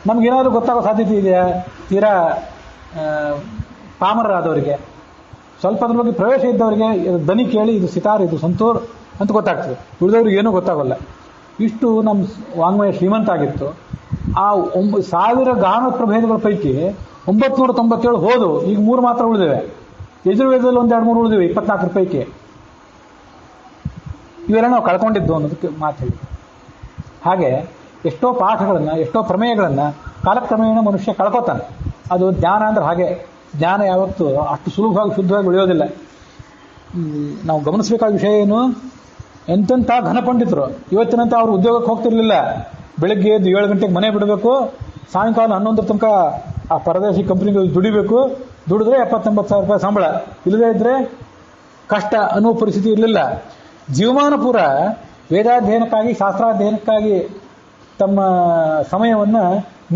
A: ನಮ್ಗೇನಾದ್ರೂ ಗೊತ್ತಾಗೋ ಸಾಧ್ಯತೆ ಇದೆಯಾ? ತೀರಾ ಪಾಮರರಾದವರಿಗೆ, ಸ್ವಲ್ಪ ಅದ್ರ ಬಗ್ಗೆ ಪ್ರವೇಶ ಇದ್ದವರಿಗೆ ದನಿ ಕೇಳಿ ಇದು ಸಿತಾರ್, ಇದು ಸಂತೂರ್ ಅಂತ ಗೊತ್ತಾಗ್ತದೆ. ಉಳಿದವ್ರಿಗೆ ಏನೂ ಗೊತ್ತಾಗಲ್ಲ. ಇಷ್ಟು ನಮ್ಮ ವಾಂಗ್ಮಯ ಶ್ರೀಮಂತ ಆಗಿತ್ತು. ಆ 1000 ಗಾನ ಪ್ರಭೇದಗಳ ಪೈಕಿ 997 ಹೋದು, ಈಗ 3 ಮಾತ್ರ ಉಳಿದಿವೆ. ಯಜುರ್ವೇದದಲ್ಲಿ 1-2-3 ಉಳಿದಿವೆ 24 ಪೈಕಿ. ಇವೆಲ್ಲ ನಾವು ಕಳ್ಕೊಂಡಿದ್ದು ಅನ್ನೋದಕ್ಕೆ ಮಾತು ಹೇಳಿ. ಹಾಗೆ ಎಷ್ಟೋ ಪಾಠಗಳನ್ನು, ಎಷ್ಟೋ ಪ್ರಮೇಯಗಳನ್ನು ಕಾಲಕ್ರಮೇಣ ಮನುಷ್ಯ ಕಳ್ಕೊತಾನೆ. ಅದು ಜ್ಞಾನ ಅಂದ್ರೆ ಹಾಗೆ. ಜ್ಞಾನ ಯಾವತ್ತೂ ಅಷ್ಟು ಸುಲಭವಾಗಿ ಶುದ್ಧವಾಗಿ ಉಳಿಯೋದಿಲ್ಲ. ನಾವು ಗಮನಿಸಬೇಕಾದ ವಿಷಯ ಏನು, ಎಂತೆಂಥ ಘನ ಪಂಡಿತರು ಇವತ್ತಿನಂತ ಅವರು ಉದ್ಯೋಗಕ್ಕೆ ಹೋಗ್ತಿರ್ಲಿಲ್ಲ. ಬೆಳಗ್ಗೆ ಎದ್ದು 7 ಗಂಟೆಗೆ ಮನೆ ಬಿಡಬೇಕು, ಸಾಯಂಕಾಲ 11 ತನಕ ಆ ಪರದೇಶಿ ಕಂಪ್ನಿಗಳು ದುಡಿಬೇಕು. ದುಡಿದ್ರೆ 70-80 ಸಾವಿರ ರೂಪಾಯಿ ಸಂಬಳ, ಇಲ್ಲದೇ ಇದ್ರೆ ಕಷ್ಟ ಅನ್ನೋ ಪರಿಸ್ಥಿತಿ ಇರಲಿಲ್ಲ. ಜೀವಮಾನ ಪೂರ ವೇದಾಧ್ಯಯನಕ್ಕಾಗಿ, ಶಾಸ್ತ್ರಾಧ್ಯಯನಕ್ಕಾಗಿ ತಮ್ಮ ಸಮಯವನ್ನು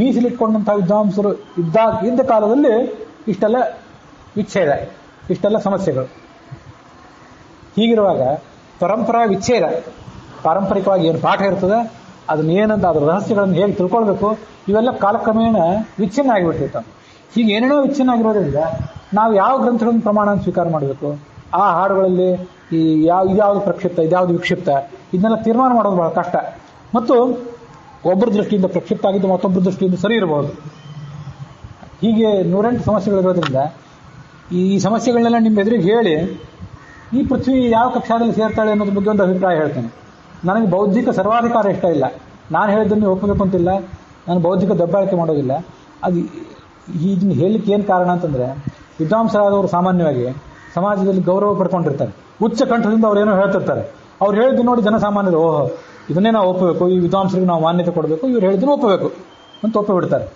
A: ಮೀಸಲಿಟ್ಕೊಂಡಂತಹ ವಿದ್ವಾಂಸರು ಇದ್ದ ಕಾಲದಲ್ಲಿ ಇಷ್ಟೆಲ್ಲ ವಿಚ್ಛೇದ, ಇಷ್ಟೆಲ್ಲ ಸಮಸ್ಯೆಗಳು. ಹೀಗಿರುವಾಗ ಪರಂಪರಾ ವಿಚ್ಛೇದ, ಪಾರಂಪರಿಕವಾಗಿ ಏನು ಪಾಠ ಇರ್ತದೆ ಅದನ್ನ ಏನಂತ, ಅದರ ರಹಸ್ಯಗಳನ್ನು ಹೇಗೆ ತಿಳ್ಕೊಳ್ಬೇಕು, ಇವೆಲ್ಲ ಕಾಲಕ್ರಮೇಣ ವಿಚ್ಛಿನ್ನ ಆಗಿಬಿಟ್ಟಿರ್ತಾವೆ. ಹೀಗೆ ಏನೇನೋ ವಿಚ್ಛಿನ್ನ ಆಗಿರೋದ್ರಿಂದ ನಾವು ಯಾವ ಗ್ರಂಥಗಳನ್ನು ಪ್ರಮಾಣ ಸ್ವೀಕಾರ ಮಾಡಬೇಕು, ಆ ಹಾಡುಗಳಲ್ಲಿ ಇದ್ಯಾವುದು ಪ್ರಕ್ಷಿಪ್ತ, ಇದ್ಯಾವುದು ವಿಕ್ಷಿಪ್ತ, ಇದನ್ನೆಲ್ಲ ತೀರ್ಮಾನ ಮಾಡೋದು ಬಹಳ ಕಷ್ಟ. ಮತ್ತು ಒಬ್ಬರ ದೃಷ್ಟಿಯಿಂದ ಪ್ರಕ್ಷಿಪ್ತ ಆಗಿದ್ದು ಮತ್ತೊಬ್ಬರ ದೃಷ್ಟಿಯಿಂದ ಸರಿ ಇರಬಹುದು. ಹೀಗೆ 108 ಸಮಸ್ಯೆಗಳಿರೋದ್ರಿಂದ ಈ ಸಮಸ್ಯೆಗಳನ್ನೆಲ್ಲ ನಿಮ್ಮ ಎದುರಿಗೆ ಹೇಳಿ, ಈ ಪೃಥ್ವಿ ಯಾವ ಕಕ್ಷಾದಲ್ಲಿ ಸೇರ್ತಾಳೆ ಅನ್ನೋದ್ರ ಬಗ್ಗೆ ಒಂದು ಅಭಿಪ್ರಾಯ ಹೇಳ್ತೇನೆ. ನನಗೆ ಬೌದ್ಧಿಕ ಸರ್ವಾಧಿಕಾರ ಇಷ್ಟ ಇಲ್ಲ, ನಾನು ಹೇಳಿದ್ದನ್ನು ಒಪ್ಪಬೇಕು ಅಂತಿಲ್ಲ, ನಾನು ಬೌದ್ಧಿಕ ದಬ್ಬಾಳಿಕೆ ಮಾಡೋದಿಲ್ಲ. ಅದು ಇದನ್ನು ಹೇಳಲಿಕ್ಕೆ ಏನು ಕಾರಣ ಅಂತಂದರೆ, ವಿದ್ವಾಂಸರಾದವರು ಸಾಮಾನ್ಯವಾಗಿ ಸಮಾಜದಲ್ಲಿ ಗೌರವ ಪಡ್ಕೊಂಡಿರ್ತಾರೆ, ಉಚ್ಚ ಕಂಠದಿಂದ ಅವರೇನೋ ಹೇಳ್ತಿರ್ತಾರೆ. ಅವ್ರು ಹೇಳಿದ್ದು ನೋಡಿ ಜನಸಾಮಾನ್ಯರು ಓಹೋ ಇದನ್ನೇ ನಾವು ಒಪ್ಪಬೇಕು, ಈ ವಿದ್ವಾಂಸರಿಗೆ ನಾವು ಮಾನ್ಯತೆ ಕೊಡಬೇಕು, ಇವ್ರು ಹೇಳಿದ್ದನ್ನು ಒಪ್ಪಬೇಕು ಅಂತ ಒಪ್ಪಿಬಿಡ್ತಾರೆ.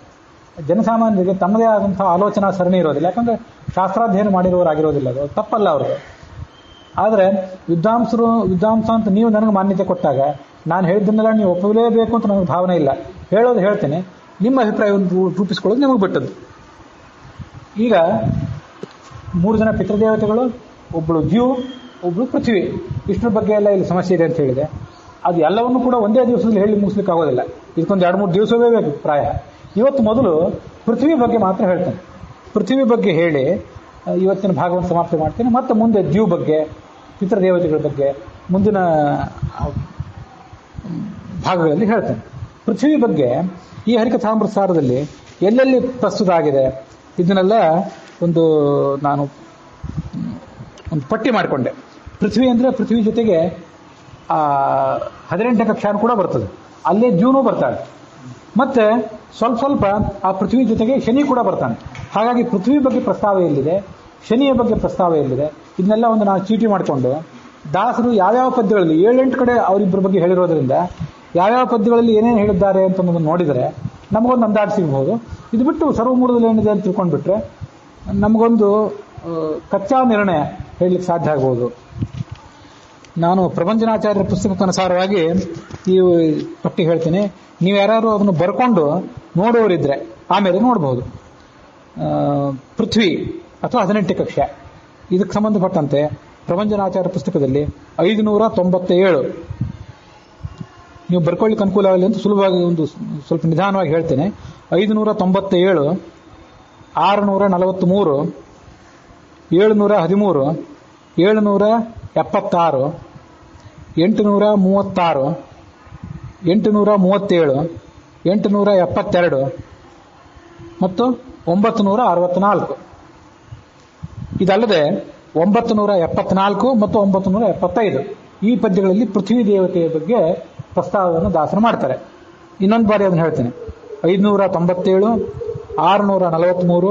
A: ಜನಸಾಮಾನ್ಯರಿಗೆ ತಮ್ಮದೇ ಆದಂತಹ ಆಲೋಚನಾ ಸರಣಿ ಇರೋದಿಲ್ಲ, ಯಾಕಂದರೆ ಶಾಸ್ತ್ರಾಧ್ಯಯನ ಮಾಡಿರೋರಾಗಿರೋದಿಲ್ಲ. ಅದು ತಪ್ಪಲ್ಲ ಅವ್ರಿಗೆ. ಆದರೆ ವಿದ್ವಾಂಸ ಅಂತ ನೀವು ನನಗೆ ಮಾನ್ಯತೆ ಕೊಟ್ಟಾಗ ನಾನು ಹೇಳಿದ್ದನ್ನೆಲ್ಲ ನೀವು ಒಪ್ಪಲೇಬೇಕು ಅಂತ ನನಗೆ ಭಾವನೆ ಇಲ್ಲ. ಹೇಳೋದು ಹೇಳ್ತೇನೆ, ನಿಮ್ಮ ಅಭಿಪ್ರಾಯವನ್ನು ರೂಪಿಸ್ಕೊಳ್ಳೋದು ನಿಮಗೆ ಬಿಟ್ಟದ್ದು. ಈಗ 3 ಜನ ಪಿತೃದೇವತೆಗಳು, ಒಬ್ಬಳು ದ್ಯು, ಒಬ್ಬಳು ಪೃಥ್ವಿ, ಇಷ್ಟರ ಬಗ್ಗೆ ಎಲ್ಲ ಇಲ್ಲಿ ಸಮಸ್ಯೆ ಇದೆ ಅಂತ ಹೇಳಿದೆ. ಅದು ಎಲ್ಲವನ್ನೂ ಕೂಡ ಒಂದೇ ದಿವಸದಲ್ಲಿ ಹೇಳಿ ಮುಗಿಸ್ಲಿಕ್ಕೆ ಆಗೋದಿಲ್ಲ. ಇದಕ್ಕೊಂದು 2-3 ದಿವಸವೇ ಬೇಕು ಪ್ರಾಯ. ಇವತ್ತು ಮೊದಲು ಪೃಥ್ವಿ ಬಗ್ಗೆ ಮಾತ್ರ ಹೇಳ್ತೇನೆ. ಪೃಥ್ವಿ ಬಗ್ಗೆ ಹೇಳಿ ಇವತ್ತಿನ ಭಾಗವನ್ನು ಸಮಾಪ್ತಿ ಮಾಡ್ತೇನೆ. ಮತ್ತು ಮುಂದೆ ದ್ಯು ಬಗ್ಗೆ, ಪಿತೃದೇವತೆಗಳ ಬಗ್ಗೆ ಮುಂದಿನ ಭಾಗಗಳಲ್ಲಿ ಹೇಳ್ತೇನೆ. ಪೃಥ್ವಿ ಬಗ್ಗೆ ಈ ಹರಿಕಥಾಮೃತಸಾರದಲ್ಲಿ ಎಲ್ಲೆಲ್ಲಿ ಪ್ರಸ್ತುತ ಆಗಿದೆ ಇದನ್ನೆಲ್ಲ ನಾನು ಒಂದು ಪಟ್ಟಿ ಮಾಡಿಕೊಂಡೆ. ಪೃಥ್ವಿ ಅಂದರೆ ಪೃಥ್ವಿ ಜೊತೆಗೆ 18ನೇ ಕಕ್ಷಾನು ಕೂಡ ಬರ್ತದೆ, ಅಲ್ಲೇ ದ್ಯೂನೂ ಬರ್ತಾಳೆ. ಮತ್ತೆ ಸ್ವಲ್ಪ ಆ ಪೃಥ್ವಿ ಜೊತೆಗೆ ಶನಿ ಕೂಡ ಬರ್ತಾನೆ. ಹಾಗಾಗಿ ಪೃಥ್ವಿ ಬಗ್ಗೆ ಪ್ರಸ್ತಾವ ಎಲ್ಲಿದೆ, ಶನಿಯ ಬಗ್ಗೆ ಪ್ರಸ್ತಾವ ಎಲ್ಲಿದೆ, ಇದನ್ನೆಲ್ಲ ನಾನು ಚೀಟಿ ಮಾಡಿಕೊಂಡು ದಾಸರು ಯಾವ್ಯಾವ ಪದ್ಯಗಳಲ್ಲಿ 7-8 ಕಡೆ ಅವರಿಬ್ಬರ ಬಗ್ಗೆ ಹೇಳಿರೋದ್ರಿಂದ ಯಾವ್ಯಾವ ಪದ್ಯಗಳಲ್ಲಿ ಏನೇನು ಹೇಳಿದ್ದಾರೆ ಅಂತ ನೋಡಿದರೆ ನಮಗೊಂದು ಅಂದಾಜು ಸಿಗ್ಬೋದು. ಇದು ಬಿಟ್ಟು ಸರ್ವಮೂಲದಲ್ಲಿ ಏನಿದೆ ಅಂತ ತಿಳ್ಕೊಂಡ್ಬಿಟ್ರೆ ನಮಗೊಂದು ಕಚ್ಚಾ ನಿರ್ಣಯ ಹೇಳಲಿಕ್ಕೆ ಸಾಧ್ಯ ಆಗ್ಬೋದು. ನಾನು ಪ್ರಭಂಜನಾಚಾರ್ಯರ ಪುಸ್ತಕಕ್ಕನುಸಾರವಾಗಿ ಈ ಪಟ್ಟಿ ಹೇಳ್ತೀನಿ. ನೀವು ಯಾರು ಅದನ್ನು ಬರ್ಕೊಂಡು ನೋಡೋರಿದ್ರೆ ಆಮೇಲೆ ನೋಡ್ಬೋದು. ಪೃಥ್ವಿ ಅಥವಾ 18ನೇ ಕಕ್ಷೆ, ಇದಕ್ಕೆ ಸಂಬಂಧಪಟ್ಟಂತೆ ಪ್ರಭಂಜನಾಚಾರ್ಯ ಪುಸ್ತಕದಲ್ಲಿ 597, ನೀವು ಬರ್ಕೊಳ್ಳಿಕ್ಕೆ ಅನುಕೂಲ ಆಗಲಿ ಅಂತ ಸುಲಭವಾಗಿ ಸ್ವಲ್ಪ ನಿಧಾನವಾಗಿ ಹೇಳ್ತೇನೆ. 597, 643, 713, 776, 836, 837, 872 ಮತ್ತು 964. ಇದಲ್ಲದೆ 974 ಮತ್ತು 975 ಈ ಪದ್ಯಗಳಲ್ಲಿ ಪೃಥ್ವಿ ದೇವತೆಯ ಬಗ್ಗೆ ಪ್ರಸ್ತಾವವನ್ನು ದಾಸರು ಮಾಡ್ತಾರೆ. ಇನ್ನೊಂದು ಬಾರಿ ಅದನ್ನು ಹೇಳ್ತೇನೆ. 597, 643,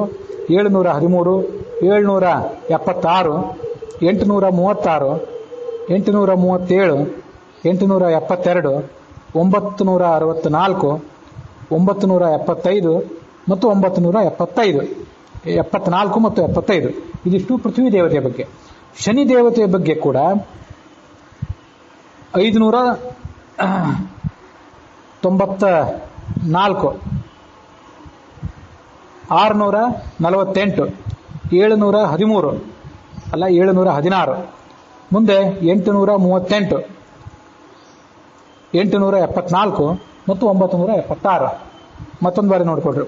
A: 713, 776, 836, 837, 872, 964, 975 ಮತ್ತು 974 ಮತ್ತು 75 ಇದಿಷ್ಟು ಪೃಥ್ವಿ ದೇವತೆಯ ಬಗ್ಗೆ. ಶನಿ ದೇವತೆಯ ಬಗ್ಗೆ ಕೂಡ 594, 648, 713 ಅಲ್ಲ 716, ಮುಂದೆ 838, 874 ಮತ್ತು 976 ಮತ್ತೊಂದು ಬಾರಿ ನೋಡಿಕೊಡ್ರಿ.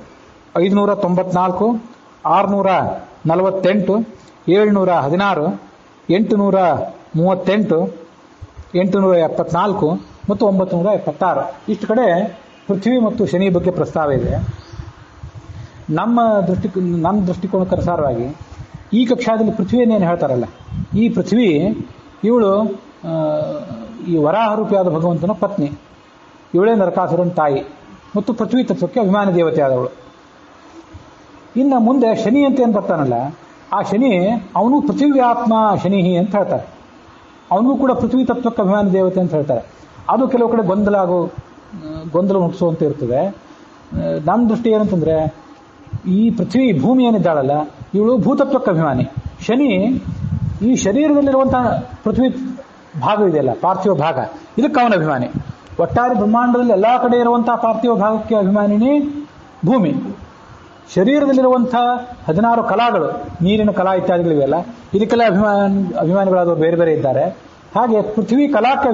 A: 594, 648, 716, 838, 874 ಮತ್ತು 976 ಇಷ್ಟು ಕಡೆ ಪೃಥ್ವಿ ಮತ್ತು ಶನಿ ಬಗ್ಗೆ ಪ್ರಸ್ತಾವ ಇದೆ. ನಮ್ಮ ದೃಷ್ಟಿಕೋನಕ್ಕನುಸಾರವಾಗಿ ಈ ಕಕ್ಷಾದಲ್ಲಿ ಪೃಥ್ವಿಯನ್ನೇನು ಹೇಳ್ತಾರಲ್ಲ, ಈ ಪೃಥ್ವಿ ಇವಳು ಈ ವರಾಹ ರೂಪಿಯಾದ ಭಗವಂತನ ಪತ್ನಿ, ಇವಳೇ ನರಕಾಸುರನ ತಾಯಿ ಮತ್ತು ಪೃಥ್ವಿ ತತ್ವಕ್ಕೆ ಅಭಿಮಾನಿ ದೇವತೆ ಆದವಳು. ಇನ್ನು ಮುಂದೆ ಶನಿ ಅಂತ ಏನು ಬರ್ತಾನಲ್ಲ, ಆ ಶನಿ ಅವನು ಪೃಥ್ವ್ಯಾತ್ಮ ಶನಿ ಅಂತ ಹೇಳ್ತಾರೆ. ಅವನಿಗೂ ಕೂಡ ಪೃಥ್ವಿ ತತ್ವಕ್ಕೆ ಅಭಿಮಾನಿ ದೇವತೆ ಅಂತ ಹೇಳ್ತಾರೆ. ಅದು ಕೆಲವು ಕಡೆ ಗೊಂದಲ ಹುಟ್ಟಿಸುವಂತ ಇರ್ತದೆ. ನಮ್ಮ ದೃಷ್ಟಿ ಏನಂತಂದ್ರೆ, ಈ ಪೃಥ್ವಿ ಭೂಮಿ ಏನಿದ್ದಾಳಲ್ಲ ಇವಳು ಭೂತತ್ವಕ್ಕೆ ಅಭಿಮಾನಿ. ಶನಿ ಈ ಶರೀರದಲ್ಲಿರುವಂತಹ ಪೃಥ್ವಿ ಭಾಗ ಇದೆಯಲ್ಲ, ಪಾರ್ಥಿವ ಭಾಗ, ಇದಕ್ಕೆ ಅವನ ಅಭಿಮಾನಿ. ಒಟ್ಟಾರೆ ಬ್ರಹ್ಮಾಂಡದಲ್ಲಿ ಎಲ್ಲಾ ಕಡೆ ಇರುವಂತಹ ಪಾರ್ಥಿವ ಭಾಗಕ್ಕೆ ಅಭಿಮಾನಿನೇ ಭೂಮಿ. ಶರೀರದಲ್ಲಿರುವಂತಹ 16 ಕಲಾಗಳು, ನೀರಿನ ಕಲಾ ಇತ್ಯಾದಿಗಳಿವೆಯಲ್ಲ, ಇದಕ್ಕೆಲ್ಲ ಅಭಿಮಾನಿಗಳಾದವರು ಬೇರೆ ಬೇರೆ ಇದ್ದಾರೆ. ಹಾಗೆ ಪೃಥ್ವಿ ಕಲಾಕ್ಕೆ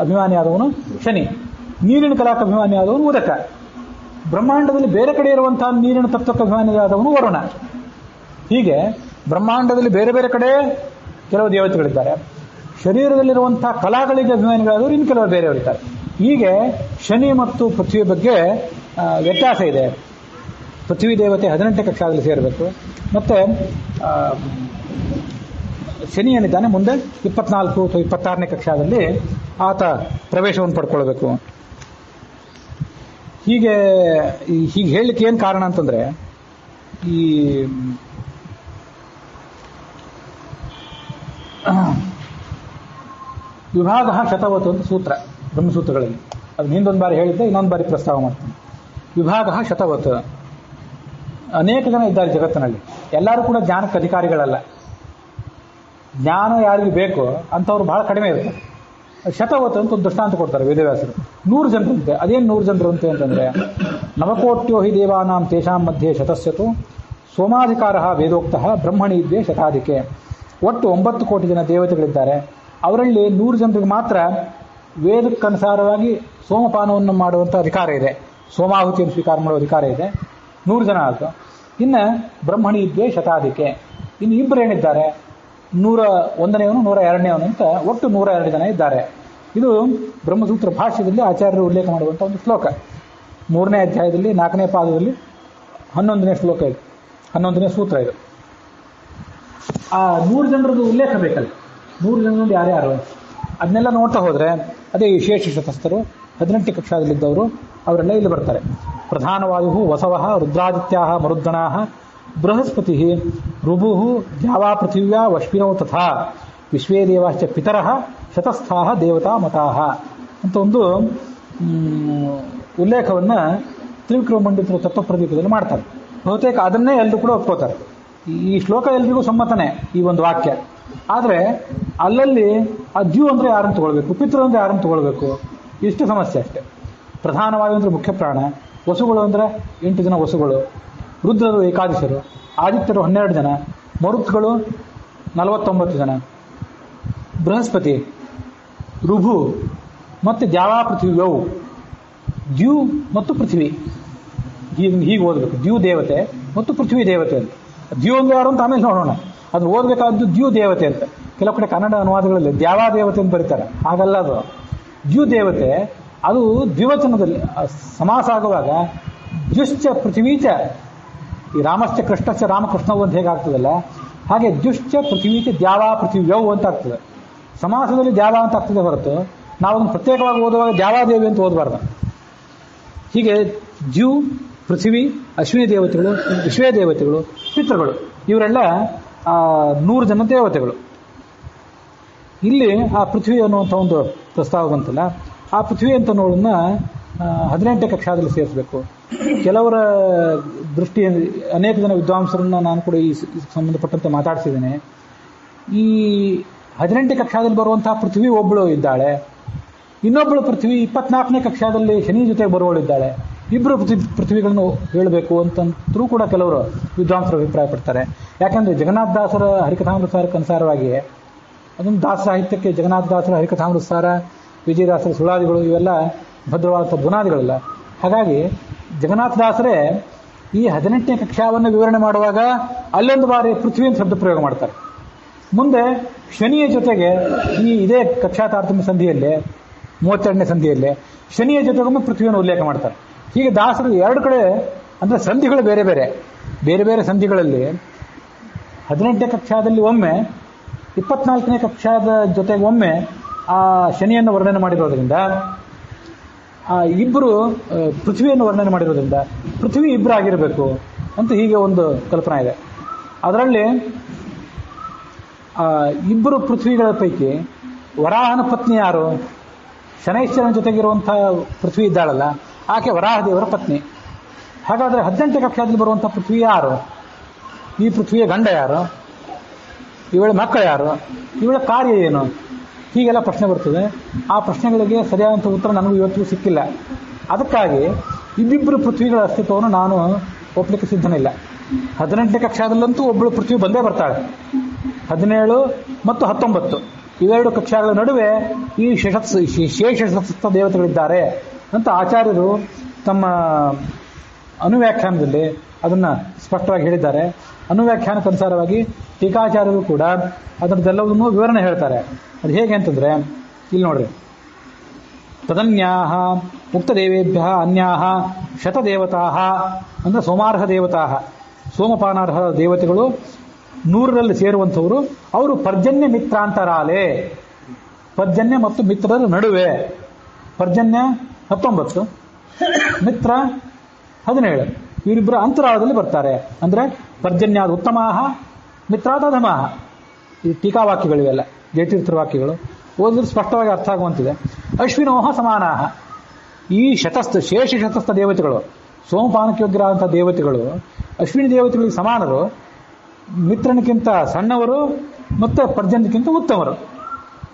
A: ಅಭಿಮಾನಿಯಾದವನು ಶನಿ, ನೀರಿನ ಕಲಾಕ್ಕೆ ಅಭಿಮಾನಿಯಾದವನು ಉದಕ. ಬ್ರಹ್ಮಾಂಡದಲ್ಲಿ ಬೇರೆ ಕಡೆ ಇರುವಂತಹ ನೀರಿನ ತತ್ವಕ್ಕೆ ಅಭಿಮಾನಿಯಾದವನು ವರುಣ. ಹೀಗೆ ಬ್ರಹ್ಮಾಂಡದಲ್ಲಿ ಬೇರೆ ಬೇರೆ ಕಡೆ ಕೆಲವು ದೇವತೆಗಳಿದ್ದಾರೆ. ಶರೀರದಲ್ಲಿರುವಂತಹ ಕಲಾಗಳಿಗೆ ಅಭಿಮಾನಿಗಳಾದವರು ಇನ್ನು ಕೆಲವರು ಬೇರೆಯವರಿದ್ದಾರೆ. ಹೀಗೆ ಶನಿ ಮತ್ತು ಪೃಥ್ವಿ ಬಗ್ಗೆ ವ್ಯತ್ಯಾಸ ಇದೆ. ಪೃಥ್ವಿ ದೇವತೆ 18ನೇ ಕಕ್ಷಾದಲ್ಲಿ ಸೇರಬೇಕು. ಮತ್ತೆ ಶನಿ ಏನಿದ್ದಾನೆ ಮುಂದೆ 24 ಅಥವಾ 26ನೇ ಕಕ್ಷಾದಲ್ಲಿ ಆತ ಪ್ರವೇಶವನ್ನು ಪಡ್ಕೊಳ್ಬೇಕು. ಹೀಗೆ ಹೇಳಲಿಕ್ಕೆ ಏನು ಕಾರಣ ಅಂತಂದ್ರೆ, ಈ ವಿಭಾಗ ಶತವತ್ತು ಅಂತ ಸೂತ್ರ ಬ್ರಹ್ಮಸೂತ್ರಗಳಲ್ಲಿ, ಅದನ್ನ ಹಿಂದೊಂದು ಬಾರಿ ಹೇಳಿದ್ದೆ, ಇನ್ನೊಂದು ಬಾರಿ ಪ್ರಸ್ತಾವ ಮಾಡ್ತೀನಿ. ವಿಭಾಗ ಶತವತ್ತು. ಅನೇಕ ಜನ ಇದ್ದಾರೆ ಜಗತ್ತಿನಲ್ಲಿ, ಎಲ್ಲರೂ ಕೂಡ ಜ್ಞಾನಕ್ಕೆ ಅಧಿಕಾರಿಗಳಲ್ಲ. ಜ್ಞಾನ ಯಾರಿಗೆ ಬೇಕೋ ಅಂಥವ್ರು ಬಹಳ ಕಡಿಮೆ ಇರ್ತಾರೆ. ಶತವತ್ತು ಅಂತ ಒಂದು ದೃಷ್ಟಾಂತ ಕೊಡ್ತಾರೆ ವೇದವ್ಯಾಸರು. 100 ಜನರು ಅಂತೆ. ಅದೇನು 100 ಜನರು ಅಂತಂದ್ರೆ, ನವಕೋಟ್ಯೋ ಹಿ ದೇವಾನಾಂ ತೇಷಾಂ ಮಧ್ಯೆ ಶತಸ್ಯತು ಸೋಮಾಧಿಕಾರ ವೇದೋಕ್ತ ಬ್ರಹ್ಮಣಿ ಇದ್ವೇ ಶತಾಧಿಕೆ. ಒಟ್ಟು 9 ಕೋಟಿ ಜನ ದೇವತೆಗಳಿದ್ದಾರೆ. ಅವರಲ್ಲಿ 100 ಜನರಿಗೆ ಮಾತ್ರ ವೇದಕ್ಕನುಸಾರವಾಗಿ ಸೋಮಪಾನವನ್ನು ಮಾಡುವಂಥ ಅಧಿಕಾರ ಇದೆ, ಸೋಮಾಹುತಿಯನ್ನು ಸ್ವೀಕಾರ ಮಾಡುವ ಅಧಿಕಾರ ಇದೆ. 100 ಜನ ಆಯಿತು. ಇನ್ನು ಬ್ರಹ್ಮಣಿ ಇದ್ವೇ ಶತಾಧಿಕೆ. ಇನ್ನು ಇಬ್ಬರು ಏನಿದ್ದಾರೆ, 101ನೇವನು 102ನೇವನು ಅಂತ ಒಟ್ಟು 102 ಜನ ಇದ್ದಾರೆ. ಇದು ಬ್ರಹ್ಮಸೂತ್ರ ಭಾಷ್ಯದಲ್ಲಿ ಆಚಾರ್ಯರು ಉಲ್ಲೇಖ ಮಾಡುವಂಥ ಒಂದು ಶ್ಲೋಕ. 3ನೇ ಅಧ್ಯಾಯದಲ್ಲಿ 4ನೇ ಪಾದದಲ್ಲಿ 11ನೇ ಶ್ಲೋಕ ಇದು, 11ನೇ ಸೂತ್ರ ಇದು. ಆ 100 ಜನರದ್ದು ಉಲ್ಲೇಖ ಬೇಕಲ್ಲ, 100 ಜನರಲ್ಲಿ ಯಾರ್ಯಾರು ಅದನ್ನೆಲ್ಲ ನೋಡ್ತಾ ಹೋದ್ರೆ ಅದೇ ವಿಶೇಷ ಶತಸ್ಥರು 18ನೇ ಕಕ್ಷಾದಲ್ಲಿದ್ದವರು ಅವರೆಲ್ಲ ಇಲ್ಲಿ ಬರ್ತಾರೆ. ಪ್ರಧಾನವಾಯು ವಸವ ರುದ್ರಾದಿತ್ಯ ಮರುದ್ಗಣಾ ಬೃಹಸ್ಪತಿ ಋಭು ದ್ಯಾವಾ ಪೃಥಿವ್ಯಾ ವಶ್ವಿನೋ ತಥಾ ವಿಶ್ವೇ ದೇವಾಶ್ಚ ಪಿತರಃ ಶತಸ್ಥಾ ದೇವತಾ ಮತಾಃ ಅಂತ ಒಂದು ಉಲ್ಲೇಖವನ್ನು ತ್ರಿವಿಕ್ರಮ ಪಂಡಿತರು ತತ್ವಪ್ರದೀಪದಲ್ಲಿ ಮಾಡ್ತಾರೆ. ಬಹುತೇಕ ಅದನ್ನೇ ಎಲ್ಲರೂ ಕೂಡ ಒಪ್ಕೋತಾರೆ. ಈ ಶ್ಲೋಕ ಎಲ್ರಿಗೂ ಸಮ್ಮತನೇ ಈ ಒಂದು ವಾಕ್ಯ. ಆದರೆ ಅಲ್ಲಲ್ಲಿ ಆ ದ್ಯು ಅಂದರೆ ಯಾರನ್ನು ತಗೊಳ್ಬೇಕು, ಪಿತೃ ಅಂದರೆ ಯಾರನ್ನು ತಗೊಳ್ಬೇಕು, ಇಷ್ಟು ಸಮಸ್ಯೆ ಅಷ್ಟೇ. ಪ್ರಧಾನವಾಯು ಅಂದರೆ ಮುಖ್ಯ ಪ್ರಾಣ, ವಸುಗಳು ಅಂದರೆ 8 ಜನ ವಸುಗಳು, ರುದ್ರರು ಏಕಾದಶರು, ಆದಿತ್ಯರು 12 ಜನ, ಮರುತ್ಗಳು 49 ಜನ, ಬೃಹಸ್ಪತಿ, ಋಭು ಮತ್ತು ದ್ಯಾವಾ ಪೃಥ್ವಿಯವು, ದ್ಯು ಮತ್ತು ಪೃಥ್ವಿ. ಹೀಗೆ ಓದಬೇಕು, ದ್ಯು ದೇವತೆ ಮತ್ತು ಪೃಥ್ವಿ ದೇವತೆ ಅಂತ. ದ್ಯು ಅಂದ್ರೆ ಯಾರು ಅಂತ ಆಮೇಲೆ ನೋಡೋಣ. ಅದು ಓದಬೇಕಾದ್ದು ದ್ಯು ದೇವತೆ ಅಂತ. ಕೆಲವು ಕಡೆ ಕನ್ನಡ ಅನುವಾದಗಳಲ್ಲಿ ದ್ಯಾವಾ ದೇವತೆ ಅಂತ ಬರೀತಾರೆ, ಹಾಗಲ್ಲ ಅದು. ದ್ಯು ದೇವತೆ ಅದು ದ್ವಿವಚನದಲ್ಲಿ ಸಮಾಸ ಆಗುವಾಗ ದ್ಯುಶ್ಚ ಪೃಥ್ವೀಚ, ಈ ರಾಮಶ್ಚ ಕೃಷ್ಣಶ್ಚ ರಾಮಕೃಷ್ಣವು ಅಂತ ಹೇಗಾಗ್ತದಲ್ಲ ಹಾಗೆ ದ್ಯುಶ್ಚ ಪೃಥ್ವೀಚ ದ್ಯಾವಾ ಪೃಥ್ವಿಯವು ಅಂತ ಆಗ್ತದೆ. ಸಮಾಸದಲ್ಲಿ ದ್ಯಾವಾ ಅಂತ ಆಗ್ತದೆ ಹೊರತು ನಾವು ಅದನ್ನು ಪ್ರತ್ಯೇಕವಾಗಿ ಓದುವಾಗ ದ್ಯಾವಾದೇವಿ ಅಂತ ಓದಬಾರ್ದು. ಹೀಗೆ ದ್ಯು, ಪೃಥ್ವಿ, ಅಶ್ವಿನಿ ದೇವತೆಗಳು, ವಿಶ್ವೇ ದೇವತೆಗಳು, ಪಿತೃಗಳು, ಇವರೆಲ್ಲ 100 ಜನ ದೇವತೆಗಳು. ಇಲ್ಲಿ ಆ ಪೃಥ್ವಿ ಅನ್ನುವಂಥ ಒಂದು ಪ್ರಸ್ತಾವ ಬಂತಲ್ಲ, ಆ ಪೃಥ್ವಿ ಅಂತ ನೋಡನ್ನ 18ನೇ ಕಕ್ಷಾದಲ್ಲಿ ಸೇರಿಸಬೇಕು. ಕೆಲವರ ದೃಷ್ಟಿ, ಅನೇಕ ಜನ ವಿದ್ವಾಂಸರನ್ನ ನಾನು ಕೂಡ ಈ ಸಂಬಂಧಪಟ್ಟಂತೆ ಮಾತಾಡಿಸಿದ್ದೇನೆ. ಈ 18ನೇ ಕಕ್ಷಾದಲ್ಲಿ ಬರುವಂತಹ ಪೃಥ್ವಿ ಒಬ್ಬಳು ಇದ್ದಾಳೆ, ಇನ್ನೊಬ್ಬಳು ಪೃಥ್ವಿ 24ನೇ ಕಕ್ಷಾದಲ್ಲಿ ಶನಿ ಜೊತೆ ಬರುವಳಿದ್ದಾಳೆ. ಇಬ್ಬರು ಪೃಥ್ವಿಗಳನ್ನು ಹೇಳಬೇಕು ಅಂತಂದ್ರೂ ಕೂಡ ಕೆಲವರು ವಿದ್ವಾಂಸರು ಅಭಿಪ್ರಾಯ ಪಡ್ತಾರೆ. ಯಾಕಂದರೆ ಜಗನ್ನಾಥದಾಸರ ಹರಿಕಥಾಮೃತಸಾರಕ್ಕೆ ಅನುಸಾರವಾಗಿ, ಅದೊಂದು ದಾಸ ಸಾಹಿತ್ಯಕ್ಕೆ ಜಗನ್ನಾಥದಾಸರ ಹರಿಕಥಾಮೃತಸಾರ, ವಿಜಯದಾಸರ ಸುಳಾದಿಗಳು ಇವೆಲ್ಲ ಭದ್ರವಾದ ಬುನಾದಿಗಳಲ್ಲ. ಹಾಗಾಗಿ ಜಗನ್ನಾಥದಾಸರೇ ಈ 18ನೇ ಕಕ್ಷಾವನ್ನು ವಿವರಣೆ ಮಾಡುವಾಗ ಅಲ್ಲೊಂದು ಬಾರಿ ಪೃಥ್ವಿಯನ್ನು ಶಬ್ದ ಪ್ರಯೋಗ ಮಾಡ್ತಾರೆ. ಮುಂದೆ ಶನಿಯ ಜೊತೆಗೆ ಇದೇ ಕಕ್ಷಾ ತಾರತಮ್ಯ ಸಂಧಿಯಲ್ಲಿ 32ನೇ ಸಂಧಿಯಲ್ಲಿ ಶನಿಯ ಜೊತೆಗೊಮ್ಮೆ ಪೃಥ್ವಿಯನ್ನು ಉಲ್ಲೇಖ ಮಾಡ್ತಾರೆ. ಹೀಗೆ ದಾಸರು ಎರಡು ಕಡೆ ಅಂದರೆ ಸಂಧಿಗಳು ಬೇರೆ ಬೇರೆ ಸಂಧಿಗಳಲ್ಲಿ 18ನೇ ಕಕ್ಷಾದಲ್ಲಿ ಒಮ್ಮೆ 24ನೇ ಕಕ್ಷಾದ ಜೊತೆಗೆ ಒಮ್ಮೆ ಆ ಶನಿಯನ್ನು ವರ್ಣನೆ ಮಾಡಿರೋದ್ರಿಂದ ಇಬ್ಬರು ಪೃಥ್ವಿಯನ್ನು ವರ್ಣನೆ ಮಾಡಿರೋದ್ರಿಂದ ಪೃಥ್ವಿ ಇಬ್ಬರು ಆಗಿರಬೇಕು ಅಂತ ಹೀಗೆ ಒಂದು ಕಲ್ಪನಾ ಇದೆ. ಅದರಲ್ಲಿ ಇಬ್ಬರು ಪೃಥ್ವಿಗಳ ಪೈಕಿ ವರಾಹನ ಪತ್ನಿ ಯಾರು? ಶನೈಶ್ಚರನ ಜೊತೆಗಿರುವಂಥ ಪೃಥ್ವಿ ಇದ್ದಾಳಲ್ಲ, ಆಕೆ ವರಾಹದೇವರ ಪತ್ನಿ. ಹಾಗಾದರೆ 18ನೇ ಕಕ್ಷಾದಲ್ಲಿ ಬರುವಂಥ ಪೃಥ್ವಿ ಯಾರು? ಈ ಪೃಥ್ವಿಯ ಗಂಡ ಯಾರು? ಇವಳ ಮಕ್ಕಳು ಯಾರು? ಇವಳ ಕಾರ್ಯ ಏನು? ಹೀಗೆಲ್ಲ ಪ್ರಶ್ನೆ ಬರ್ತದೆ. ಆ ಪ್ರಶ್ನೆಗಳಿಗೆ ಸರಿಯಾದಂಥ ಉತ್ತರ ನನಗೂ ಇವತ್ತಿಗೂ ಸಿಕ್ಕಿಲ್ಲ. ಅದಕ್ಕಾಗಿ ಇಬ್ಬಿಬ್ಬರು ಪೃಥ್ವಿಗಳ ಅಸ್ತಿತ್ವವನ್ನು ನಾನು ಒಪ್ಪಲಿಕ್ಕೆ ಸಿದ್ಧನಿಲ್ಲ. 18ನೇ ಕಕ್ಷಾದಲ್ಲಂತೂ ಒಬ್ಬಳು ಪೃಥ್ವಿ ಬಂದೇ ಬರ್ತಾಳೆ. 17 ಮತ್ತು 19 ಇವೆರಡು ಕಕ್ಷಾಗಳ ನಡುವೆ ಈ ಶೇಷ ದೇವತೆಗಳಿದ್ದಾರೆ ಅಂತ ಆಚಾರ್ಯರು ತಮ್ಮ ಅನುವ್ಯಾಖ್ಯಾನದಲ್ಲಿ ಅದನ್ನು ಸ್ಪಷ್ಟವಾಗಿ ಹೇಳಿದ್ದಾರೆ. ಅನುವ್ಯಾಖ್ಯಾನಕ್ಕನುಸಾರವಾಗಿ ಟೀಕಾಚಾರ್ಯರು ಕೂಡ ಅದರದ್ದೆಲ್ಲವನ್ನೂ ವಿವರಣೆ ಹೇಳ್ತಾರೆ. ಅದು ಹೇಗೆ ಅಂತಂದರೆ ಇಲ್ಲಿ ನೋಡ್ರಿ, ತದನ್ಯಾಹ ಮುಕ್ತದೇವೇಭ್ಯ ಅನ್ಯಾಹ ಶತದೇವತಾ ಅಂದರೆ ಸೋಮಾರ್ಹ ದೇವತಾ, ಸೋಮಪಾನಾರ್ಹ ದೇವತೆಗಳು 100ರಲ್ಲಿ ಸೇರುವಂಥವರು. ಅವರು ಪರ್ಜನ್ಯ ಮಿತ್ರಾಂತರಾಲೆ, ಪರ್ಜನ್ಯ ಮತ್ತು ಮಿತ್ರರ ನಡುವೆ. ಪರ್ಜನ್ಯ 19, ಮಿತ್ರ 17, ಇವರಿಬ್ಬರ ಅಂತರಾಳದಲ್ಲಿ ಬರ್ತಾರೆ. ಅಂದರೆ ಪರ್ಜನ್ಯಾದ ಉತ್ತಮಾಹ, ಮಿತ್ರಾದ ಅಧಮಾಹ. ಈ ಟೀಕಾವಾಕ್ಯಗಳಿವೆಲ್ಲ ಜಯತೀರ್ಥರ ವಾಕ್ಯಗಳು ಓದಿದ್ರೆ ಸ್ಪಷ್ಟವಾಗಿ ಅರ್ಥ ಆಗುವಂತಿದೆ. ಅಶ್ವಿನೋಹ ಸಮಾನಾಹ, ಈ ಶೇಷ ಶತಸ್ಥ ದೇವತೆಗಳು, ಸೋಮಪಾನಕ್ಕೆ ಯೋಗ್ಯರಾದಂಥ ದೇವತೆಗಳು ಅಶ್ವಿನಿ ದೇವತೆಗಳಿಗೆ ಸಮಾನರು, ಮಿತ್ರನಿಗಿಂತ ಸಣ್ಣವರು ಮತ್ತು ಪರ್ಜನ್ಯಕ್ಕಿಂತ ಉತ್ತಮರು.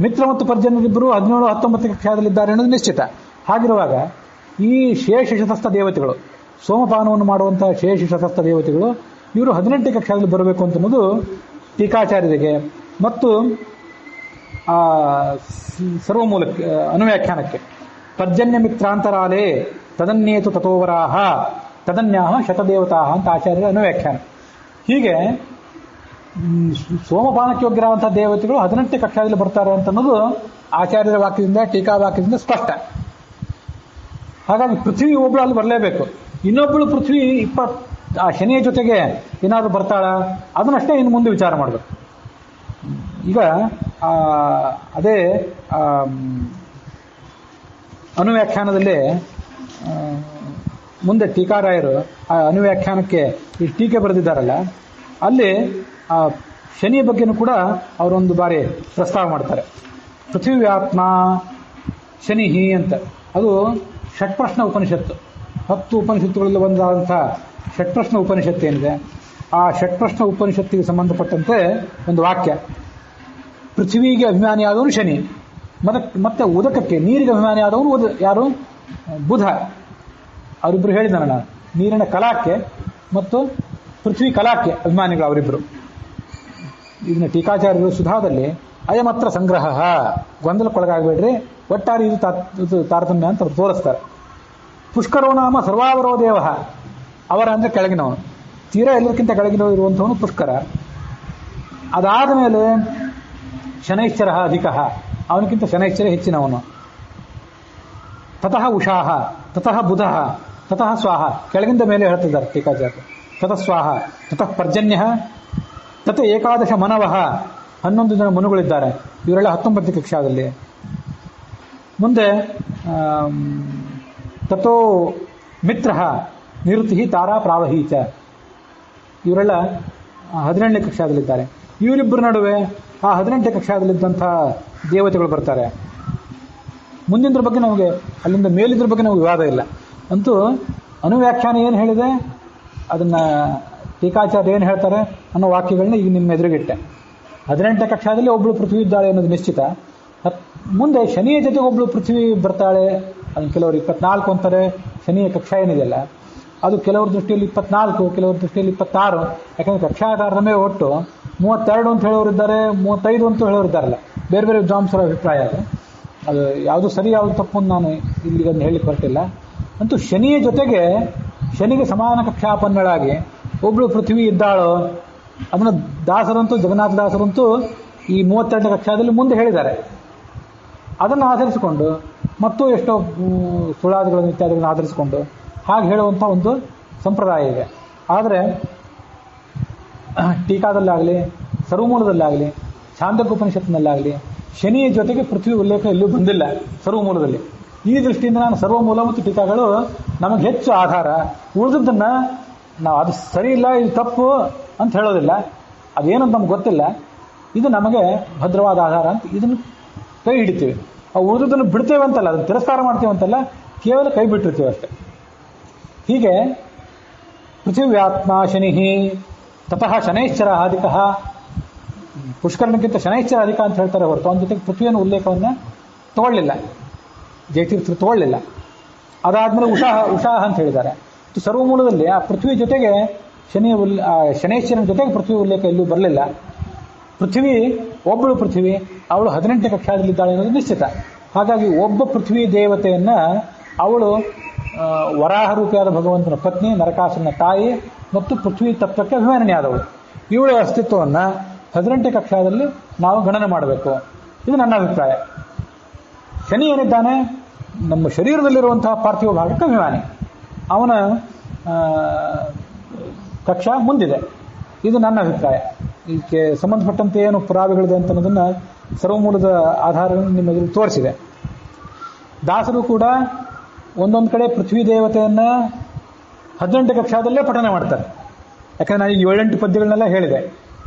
A: ಮಿತ್ರ ಮತ್ತು ಪರ್ಜನ್ಯರಿಬ್ಬರು 17, 19 ಕಕ್ಷಾದಲ್ಲಿದ್ದಾರೆ ಅನ್ನೋದು ನಿಶ್ಚಿತ. ಹಾಗಿರುವಾಗ ಈ ಶೇಷ ಶತಸ್ಥ ದೇವತೆಗಳು, ಸೋಮಪಾನವನ್ನು ಮಾಡುವಂಥ ಶೇಷ ಶತಸ್ಥ ದೇವತೆಗಳು, ಇವರು 18ನೇ ಕಕ್ಷಾದಲ್ಲಿ ಬರಬೇಕು ಅಂತನ್ನೋದು ಟೀಕಾಚಾರ್ಯರಿಗೆ ಮತ್ತು ಸರ್ವಮೂಲಕ್ಕೆ ಅನುವ್ಯಾಖ್ಯಾನಕ್ಕೆ. ಪರ್ಜನ್ಯ ಮಿತ್ರಾಂತರಾಲೇ ತದನ್ಯೇತು ತಥೋವರಾಹ ತದನ್ಯಾಹ ಶತದೇವತಾ ಅಂತ ಆಚಾರ್ಯರ ಅನುವ್ಯಾಖ್ಯಾನ. ಹೀಗೆ ಸೋಮಪಾನಕ್ಕೆ ಯೋಗ್ಯರಾದಂಥ ದೇವತೆಗಳು 18ನೇ ಕಕ್ಷಾದಲ್ಲಿ ಬರ್ತಾರೆ ಅಂತನ್ನೋದು ಆಚಾರ್ಯರ ವಾಕ್ಯದಿಂದ ಟೀಕಾ ವಾಕ್ಯದಿಂದ ಸ್ಪಷ್ಟ. ಹಾಗಾಗಿ ಪೃಥ್ವಿ ಒಬ್ಬಳು ಅಲ್ಲಿ ಬರಲೇಬೇಕು. ಇನ್ನೊಬ್ಬಳು ಪೃಥ್ವಿ ಆ ಶನಿಯ ಜೊತೆಗೆ ಏನಾದರೂ ಬರ್ತಾಳ ಅದನ್ನಷ್ಟೇ ಇನ್ನು ಮುಂದೆ ವಿಚಾರ ಮಾಡಬೇಕು. ಈಗ ಅದೇ ಅನುವ್ಯಾಖ್ಯಾನದಲ್ಲಿ ಮುಂದೆ ಟೀಕಾರಾಯರು ಆ ಅನುವ್ಯಾಖ್ಯಾನಕ್ಕೆ ಈ ಟೀಕೆ ಬರೆದಿದ್ದಾರಲ್ಲ, ಅಲ್ಲಿ ಆ ಶನಿಯ ಬಗ್ಗೆನೂ ಕೂಡ ಅವರೊಂದು ಬಾರಿ ಪ್ರಸ್ತಾವ ಮಾಡ್ತಾರೆ. ಪೃಥ್ವಿವ್ಯಾತ್ಮ ಶನಿಹಿ ಅಂತ. ಅದು ಷಟ್ಪ್ರಶ್ನ ಉಪನಿಷತ್ತು. 10 ಉಪನಿಷತ್ತುಗಳಲ್ಲಿ ಒಂದಾದಂಥ ಷಟ್ಪ್ರಶ್ನ ಉಪನಿಷತ್ತು ಏನಿದೆ, ಆ ಷಟ್ಪ್ರಶ್ನ ಉಪನಿಷತ್ತಿಗೆ ಸಂಬಂಧಪಟ್ಟಂತೆ ಒಂದು ವಾಕ್ಯ. ಪೃಥ್ವಿಗೆ ಅಭಿಮಾನಿಯಾದವನು ಶನಿ, ಮತ್ತೆ ಉದಕಕ್ಕೆ ನೀರಿಗೆ ಅಭಿಮಾನಿಯಾದವನು ಯಾರು? ಬುಧ. ಅವರಿಬ್ಬರು ಹೇಳಿದಾನಲ್ಲ, ನೀರಿನ ಕಲಾಕ್ಕೆ ಮತ್ತು ಪೃಥ್ವಿ ಕಲಾಕ್ಕೆ ಅಭಿಮಾನಿಗಳು ಅವರಿಬ್ಬರು. ಇದನ್ನ ಟೀಕಾಚಾರ್ಯರು ಸುಧಾದಲ್ಲಿ ಅಯಮತ್ರ ಸಂಗ್ರಹ, ಗೊಂದಲಕ್ಕೊಳಗಾಗಬೇಡ್ರಿ, ಒಟ್ಟಾರೆ ಇದು ತಾರತಮ್ಯ ಅಂತ ತೋರಿಸ್ತಾರೆ. ಪುಷ್ಕರೋ ನಾಮ ಸರ್ವಾವರೋ ದೇವ, ಅವರ ಅಂದರೆ ಕೆಳಗಿನವನು, ತೀರಾ ಎಲ್ಲರಿಗಿಂತ ಕೆಳಗಿನವರು ಇರುವಂಥವನು ಪುಷ್ಕರ. ಅದಾದ ಮೇಲೆ ಶನೈಶ್ಚರ ಅಧಿಕ, ಅವನಿಗಿಂತ ಶನೈಶ್ಚರ ಹೆಚ್ಚಿನವನು. ತತಃ ಉಷಾಹ, ತತಃ ಬುಧ, ತತಃ ಸ್ವಾಹ, ಕೆಳಗಿಂದ ಮೇಲೆ ಹೇಳ್ತಿದ್ದಾರೆ ಟೀಕಾಚಾರ್ಯ. ತತಃ ಸ್ವಾಹ, ತತಃ ಪರ್ಜನ್ಯ, ತತ ಏಕಾದಶ ಮನವಃ, 11 ಜನ ಮನುಗಳಿದ್ದಾರೆ. ಇವರೆಲ್ಲ 19ನೇ ಕಕ್ಷಾದಲ್ಲಿ. ಮುಂದೆ ತಥೋ ಮಿತ್ರ ನಿವೃತ್ತಿ ತಾರಾ ಪ್ರಾವಹೀಚ, ಇವರೆಲ್ಲ 18ನೇ ಕಕ್ಷಾದಲ್ಲಿದ್ದಾರೆ. ಇವರಿಬ್ಬರ ನಡುವೆ ಆ 18ನೇ ಕಕ್ಷಾದಲ್ಲಿದ್ದಂಥ ದೇವತೆಗಳು ಬರ್ತಾರೆ. ಮುಂದಿನ ಬಗ್ಗೆ ನಮಗೆ, ಅಲ್ಲಿಂದ ಮೇಲಿದ್ರ ಬಗ್ಗೆ ನಮಗೆ ವಿವಾದ ಇಲ್ಲ. ಅಂತೂ ಅನುವ್ಯಾಖ್ಯಾನ ಏನು ಹೇಳಿದೆ ಅದನ್ನು ಟೀಕಾಚಾರ್ಯ ಏನು ಹೇಳ್ತಾರೆ ಅನ್ನೋ ವಾಕ್ಯಗಳನ್ನ ಈಗ ನಿಮ್ಮ ಎದುರುಗಿಟ್ಟೆ. 18ನೇ ಕಕ್ಷಾದಲ್ಲಿ ಒಬ್ಬಳು ಪೃಥ್ವಿ ಇದ್ದಾಳೆ ಅನ್ನೋದು ನಿಶ್ಚಿತ. ಮುಂದೆ ಶನಿಯ ಜೊತೆಗೆ ಒಬ್ಬಳು ಪೃಥ್ವಿ ಬರ್ತಾಳೆ, ಅದನ್ನು ಕೆಲವರು 24 ಅಂತಾರೆ. ಶನಿಯ ಕಕ್ಷಾ ಏನಿದೆಯಲ್ಲ ಅದು ಕೆಲವ್ರ ದೃಷ್ಟಿಯಲ್ಲಿ 24, ಕೆಲವ್ರ ದೃಷ್ಟಿಯಲ್ಲಿ 26. ಯಾಕಂದರೆ ಕಕ್ಷಾ ತಾರತಮ್ಯ ಒಟ್ಟು 32 ಅಂತ ಹೇಳೋರಿದ್ದಾರೆ, 35 ಅಂತ ಹೇಳೋರಿದ್ದಾರಲ್ಲ. ಬೇರೆ ಬೇರೆ ವಿದ್ವಾಂಸರ ಅಭಿಪ್ರಾಯ ಅದು ಯಾವುದು ಸರಿ ಯಾವುದು ತಪ್ಪು ಅಂತ ನಾನು ಇಲ್ಲಿ ಹೇಳಲಿಕ್ಕೆ ಹೊರಟಿಲ್ಲ. ಅಂತೂ ಶನಿಯ ಜೊತೆಗೆ ಶನಿಗೆ ಸಮಾನ ಕಕ್ಷಾಪನ್ನಳಾಗಿ ಒಬ್ಳು ಪೃಥ್ವಿ ಇದ್ದಾಳೋ ಅದನ್ನು ದಾಸರಂತೂ ಜಗನ್ನಾಥ ದಾಸರಂತೂ ಈ 32ನೇ ಕಕ್ಷಾದಲ್ಲಿ ಮುಂದೆ ಹೇಳಿದ್ದಾರೆ. ಅದನ್ನು ಆಧರಿಸಿಕೊಂಡು ಮತ್ತು ಎಷ್ಟೋ ಸುಳಾದಿಗಳನ್ನು ಇತ್ಯಾದಿಗಳನ್ನು ಆಧರಿಸಿಕೊಂಡು ಹಾಗೆ ಹೇಳುವಂಥ ಒಂದು ಸಂಪ್ರದಾಯ ಇದೆ. ಆದರೆ ಟೀಕಾದಲ್ಲಾಗಲಿ ಸರ್ವಮೂಲದಲ್ಲಾಗಲಿ ಛಾಂದೋಗ್ಯೋಪನಿಷತ್ತಿನಲ್ಲಾಗಲಿ ಶನಿಯ ಜೊತೆಗೆ ಪೃಥ್ವಿ ಉಲ್ಲೇಖ ಎಲ್ಲೂ ಬಂದಿಲ್ಲ ಸರ್ವಮೂಲದಲ್ಲಿ. ಈ ದೃಷ್ಟಿಯಿಂದ ನಾನು ಸರ್ವಮೂಲ ಮತ್ತು ಟೀಕಾಗಳು ನಮಗೆ ಹೆಚ್ಚು ಆಧಾರ. ಉಳಿದದ್ದನ್ನು ನಾವು ಅದು ಸರಿ ಇಲ್ಲ ಇದು ತಪ್ಪು ಅಂತ ಹೇಳೋದಿಲ್ಲ, ಅದೇನಂತ ನಮ್ಗೆ ಗೊತ್ತಿಲ್ಲ, ಇದು ನಮಗೆ ಭದ್ರವಾದ ಆಧಾರ ಅಂತ ಇದನ್ನು ಕೈ ಹಿಡಿತೀವಿ. ಆ ಉಳಿದದ್ದನ್ನು ಬಿಡ್ತೇವೆ ಅಂತಲ್ಲ, ಅದನ್ನು ತಿರಸ್ಕಾರ ಮಾಡ್ತೇವೆ ಅಂತಲ್ಲ, ಕೇವಲ ಕೈ ಬಿಟ್ಟಿರ್ತೀವಿ ಅಷ್ಟೆ. ಹೀಗೆ ಪೃಥಿವ್ಯಾತ್ಮ ಶನಿ ತತಃ ಶನೈಶ್ಚರ ಅಧಿಕ, ಪುಷ್ಕರಣಿಗಿಂತ ಶನೈಶ್ಚರ ಅಧಿಕ ಅಂತ ಹೇಳ್ತಾರೆ ಹೊರತು ಅವನ ಜೊತೆಗೆ ಪೃಥ್ವಿಯನ್ನು ಉಲ್ಲೇಖವನ್ನು ತಗೊಳ್ಳಿಲ್ಲ, ಜಯತೀರ್ಥರು ತಗೊಳ್ಳಿಲ್ಲ. ಅದಾದ್ಮೇಲೆ ಉಷಾಹ ಅಂತ ಹೇಳಿದ್ದಾರೆ. ಸರ್ವಮೂಲದಲ್ಲಿ ಆ ಪೃಥ್ವಿ ಜೊತೆಗೆ ಶನೈಶ್ಚರನ ಜೊತೆಗೆ ಪೃಥ್ವಿ ಉಲ್ಲೇಖ ಎಲ್ಲೂ ಬರಲಿಲ್ಲ. ಪೃಥ್ವಿ ಒಬ್ಬಳು ಪೃಥ್ವಿ, ಅವಳು 18ನೇ ಕಕ್ಷಾದಲ್ಲಿದ್ದಾಳೆ ಅನ್ನೋದು ನಿಶ್ಚಿತ. ಹಾಗಾಗಿ ಒಬ್ಬ ಪೃಥ್ವಿ ದೇವತೆಯನ್ನ ಅವಳು ವರಾಹ ರೂಪಿಯಾದ ಭಗವಂತನ ಪತ್ನಿ, ನರಕಾಸುರನ ತಾಯಿ ಮತ್ತು ಪೃಥ್ವಿ ತತ್ವಕ್ಕೆ ಅಭಿಮಾನಿಯಾದವಳು. ಇವಳ ಅಸ್ತಿತ್ವವನ್ನು 18ನೇ ಕಕ್ಷಾದಲ್ಲಿ ನಾವು ಗಣನೆ ಮಾಡಬೇಕು. ಇದು ನನ್ನ ಅಭಿಪ್ರಾಯ. ಶನಿ ಏನಿದ್ದಾನೆ ನಮ್ಮ ಶರೀರದಲ್ಲಿರುವಂತಹ ಪಾರ್ಥಿವ ಭಾಗಕ್ಕೆ ಅಭಿಮಾನಿ, ಅವನ ಕಕ್ಷಾ ಮುಂದಿದೆ. ಇದು ನನ್ನ ಅಭಿಪ್ರಾಯ. ಇದಕ್ಕೆ ಸಂಬಂಧಪಟ್ಟಂತೆ ಏನು ಪುರಾವೆಗಳಿದೆ ಅಂತ ಅನ್ನೋದನ್ನು ಸರ್ವಮೂಲದ ಆಧಾರವನ್ನು ನಿಮಗೆ ತೋರಿಸಿದೆ. ದಾಸರು ಕೂಡ ಒಂದೊಂದು ಕಡೆ ಪೃಥ್ವಿ ದೇವತೆಯನ್ನ 18ನೇ ಕಕ್ಷಾದಲ್ಲೇ ಪಠನೆ ಮಾಡ್ತಾರೆ. ಯಾಕಂದ್ರೆ ನಾನು 7-8 ಪದ್ಯಗಳನ್ನೆಲ್ಲ ಹೇಳಿದೆ.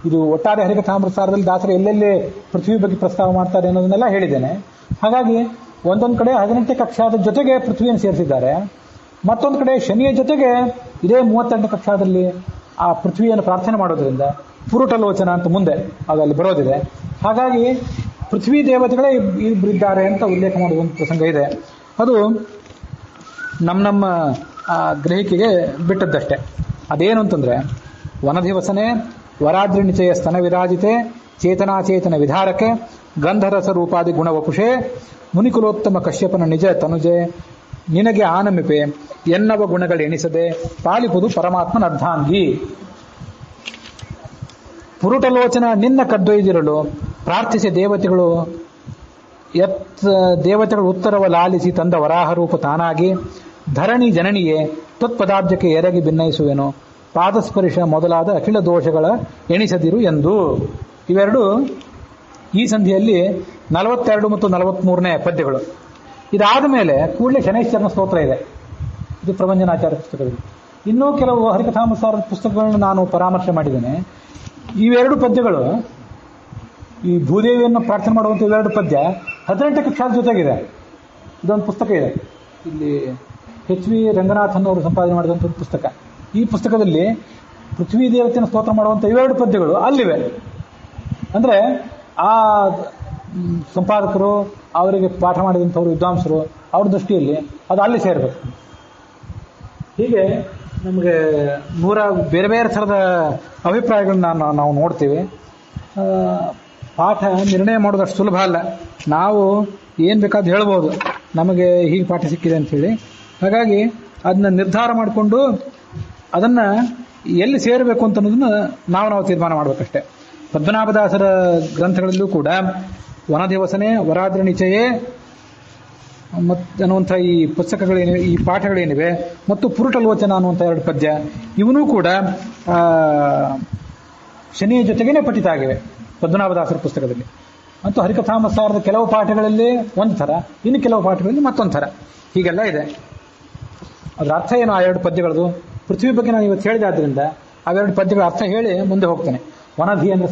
A: ಇದು ಒಟ್ಟಾರೆ ಹರಿಕಥಾಮೃತಸಾರದಲ್ಲಿ ದಾಸರು ಎಲ್ಲೆಲ್ಲಿ ಪೃಥ್ವಿ ಬಗ್ಗೆ ಪ್ರಸ್ತಾವ ಮಾಡ್ತಾರೆ ಅನ್ನೋದನ್ನೆಲ್ಲ ಹೇಳಿದ್ದೇನೆ. ಹಾಗಾಗಿ ಒಂದೊಂದು ಕಡೆ 18ನೇ ಕಕ್ಷಾದ ಜೊತೆಗೆ ಪೃಥ್ವಿಯನ್ನು ಸೇರಿಸಿದ್ದಾರೆ, ಮತ್ತೊಂದು ಕಡೆ ಶನಿಯ ಜೊತೆಗೆ ಇದೇ 32ನೇ ಕಕ್ಷಾದಲ್ಲಿ ಆ ಪೃಥ್ವಿಯನ್ನು ಪ್ರಾರ್ಥನೆ ಮಾಡೋದ್ರಿಂದ ಪುರುಟಲೋಚನ ಅಂತ ಮುಂದೆ ಅದಲ್ಲಿ ಬರೋದಿದೆ. ಹಾಗಾಗಿ ಪೃಥ್ವಿ ದೇವತೆಗಳೇ ಇಬ್ಬರಿದ್ದಾರೆ ಅಂತ ಉಲ್ಲೇಖ ಮಾಡುವ ಒಂದು ಪ್ರಸಂಗ ಇದೆ. ಅದು ನಮ್ಮ ಗ್ರಹಿಕೆಗೆ ಬಿಟ್ಟದ್ದಷ್ಟೇ. ಅದೇನು ಅಂತಂದ್ರೆ, ವನದಿವಸನೆ ವರಾದ್ರಿ ನಿಚಯ ಸ್ತನ ವಿರಾಜಿತೆ ಚೇತನಾಚೇತನ ವಿಧಾರಕೆ ಗಂಧರಸ ರೂಪಾದಿ ಗುಣವಪುಷೆ ಮುನಿಕುಲೋತ್ತಮ ಕಶ್ಯಪನ ನಿಜ ತನುಜೆ ನಿನಗೆ ಆನಮಿಪೆ ಎನ್ನವ ಗುಣಗಳೆಣಿಸದೆ ಪಾಲಿಪುದು ಪರಮಾತ್ಮನ ಅರ್ಧಾಂಗಿ. ಪುರುಟಲೋಚನ ನಿನ್ನ ಕದ್ದೊಯ್ದಿರಲು ಪ್ರಾರ್ಥಿಸಿ ದೇವತೆಗಳು ಉತ್ತರವ ಲಾಲಿಸಿ ತಂದ ವರಾಹ ರೂಪ ತಾನಾಗಿ ಧರಣಿ ಜನನಿಯೇ ತ್ವತ್ಪದಾಬ್ಜಕ್ಕೆ ಎರಗಿ ಭಿನ್ನಯಿಸುವೆನು ಪಾದಸ್ಪರ್ಶ ಮೊದಲಾದ ಅಖಿಲ ದೋಷಗಳ ಎಣಿಸದಿರು ಎಂದು. ಇವೆರಡು ಈ ಸಂಧಿಯಲ್ಲಿ 42 ಮತ್ತು 43ನೇ ಪದ್ಯಗಳು. ಇದಾದ ಮೇಲೆ ಕೂಡಲೇ ಶನೈಶ್ಚರನ ಸ್ತೋತ್ರ ಇದೆ. ಇದು ಪ್ರಭಂಜನಾಚಾರ್ಯ ಪುಸ್ತಕದಲ್ಲಿ. ಇನ್ನೂ ಕೆಲವು ಹರಿಕಥಾಮೃತಸಾರದ ಪುಸ್ತಕಗಳನ್ನು ನಾನು ಪರಾಮರ್ಶೆ ಮಾಡಿದ್ದೇನೆ. ಇವೆರಡು ಪದ್ಯಗಳು, ಈ ಭೂದೇವಿಯನ್ನು ಪ್ರಾರ್ಥನೆ ಮಾಡುವಂಥ ಇವೆರಡು ಪದ್ಯ 18ನೇ ಕಕ್ಷಾದ ಜೊತೆಗಿದೆ. ಇದೊಂದು ಪುಸ್ತಕ ಇದೆ, ಇಲ್ಲಿ HV ರಂಗನಾಥನ್ ಅವರು ಸಂಪಾದನೆ ಮಾಡಿದಂಥ ಒಂದು ಪುಸ್ತಕ. ಈ ಪುಸ್ತಕದಲ್ಲಿ ಪೃಥ್ವಿ ದೇವತೆಯನ್ನು ಸ್ತೋತ್ರ ಮಾಡುವಂಥ ಇವೆರಡು ಪದ್ಯಗಳು ಅಲ್ಲಿವೆ. ಅಂದರೆ ಆ ಸಂಪಾದಕರು, ಅವರಿಗೆ ಪಾಠ ಮಾಡಿದಂಥವ್ರು, ವಿದ್ವಾಂಸರು, ಅವ್ರ ದೃಷ್ಟಿಯಲ್ಲಿ ಅದು ಅಲ್ಲಿ ಸೇರಬೇಕು. ಹೀಗೆ ನಮಗೆ ಬೇರೆ ಬೇರೆ ಥರದ ಅಭಿಪ್ರಾಯಗಳನ್ನ ನಾವು ನೋಡ್ತೀವಿ. ಪಾಠ ನಿರ್ಣಯ ಮಾಡೋದು ಅಷ್ಟು ಸುಲಭ ಅಲ್ಲ. ನಾವು ಏನು ಬೇಕಾದ ಹೇಳ್ಬೋದು, ನಮಗೆ ಹೀಗೆ ಪಾಠ ಸಿಕ್ಕಿದೆ ಅಂಥೇಳಿ. ಹಾಗಾಗಿ ಅದನ್ನ ನಿರ್ಧಾರ ಮಾಡಿಕೊಂಡು ಅದನ್ನು ಎಲ್ಲಿ ಸೇರಬೇಕು ಅಂತ ಅನ್ನೋದನ್ನ ನಾವು ತೀರ್ಮಾನ ಮಾಡಬೇಕಷ್ಟೆ. ಪದ್ಮನಾಭದಾಸರ ಗ್ರಂಥಗಳಲ್ಲೂ ಕೂಡ ವನದಿವಸನೆ ವರಾದ್ರಿ ನಿಚಯೇ ಅನ್ನುವಂಥ ಈ ಪುಸ್ತಕಗಳೇನಿವೆ, ಈ ಪಾಠಗಳೇನಿವೆ, ಮತ್ತು ಪುರುಟಲೋಚನ ಅನ್ನುವಂಥ 2 ಪದ್ಯ, ಇವನೂ ಕೂಡ ಶನಿಯ ಜೊತೆಗೇನೆ ಪಠಿತ ಆಗಿವೆ ಪದ್ಮನಾಭದಾಸರ ಪುಸ್ತಕದಲ್ಲಿ. ಮತ್ತು ಹರಿಕಥಾಮೃತಸಾರದ ಕೆಲವು ಪಾಠಗಳಲ್ಲಿ ಒಂದು ಥರ, ಇನ್ನು ಕೆಲವು ಪಾಠಗಳಲ್ಲಿ ಮತ್ತೊಂದು ಥರ, ಹೀಗೆಲ್ಲ ಇದೆ. ಅದರ ಅರ್ಥ ಏನು ಆ 2 ಪದ್ಯಗಳದು? ಪೃಥ್ವಿ ಬಗ್ಗೆ ನಾನು ಇವತ್ತು ಹೇಳಿದೆ, ಆದ್ದರಿಂದ ಆ 2 ಪದ್ಯಗಳ ಅರ್ಥ ಹೇಳಿ ಮುಂದೆ ಹೋಗ್ತೇನೆ. ವನಧಿ ಅಂದರೆ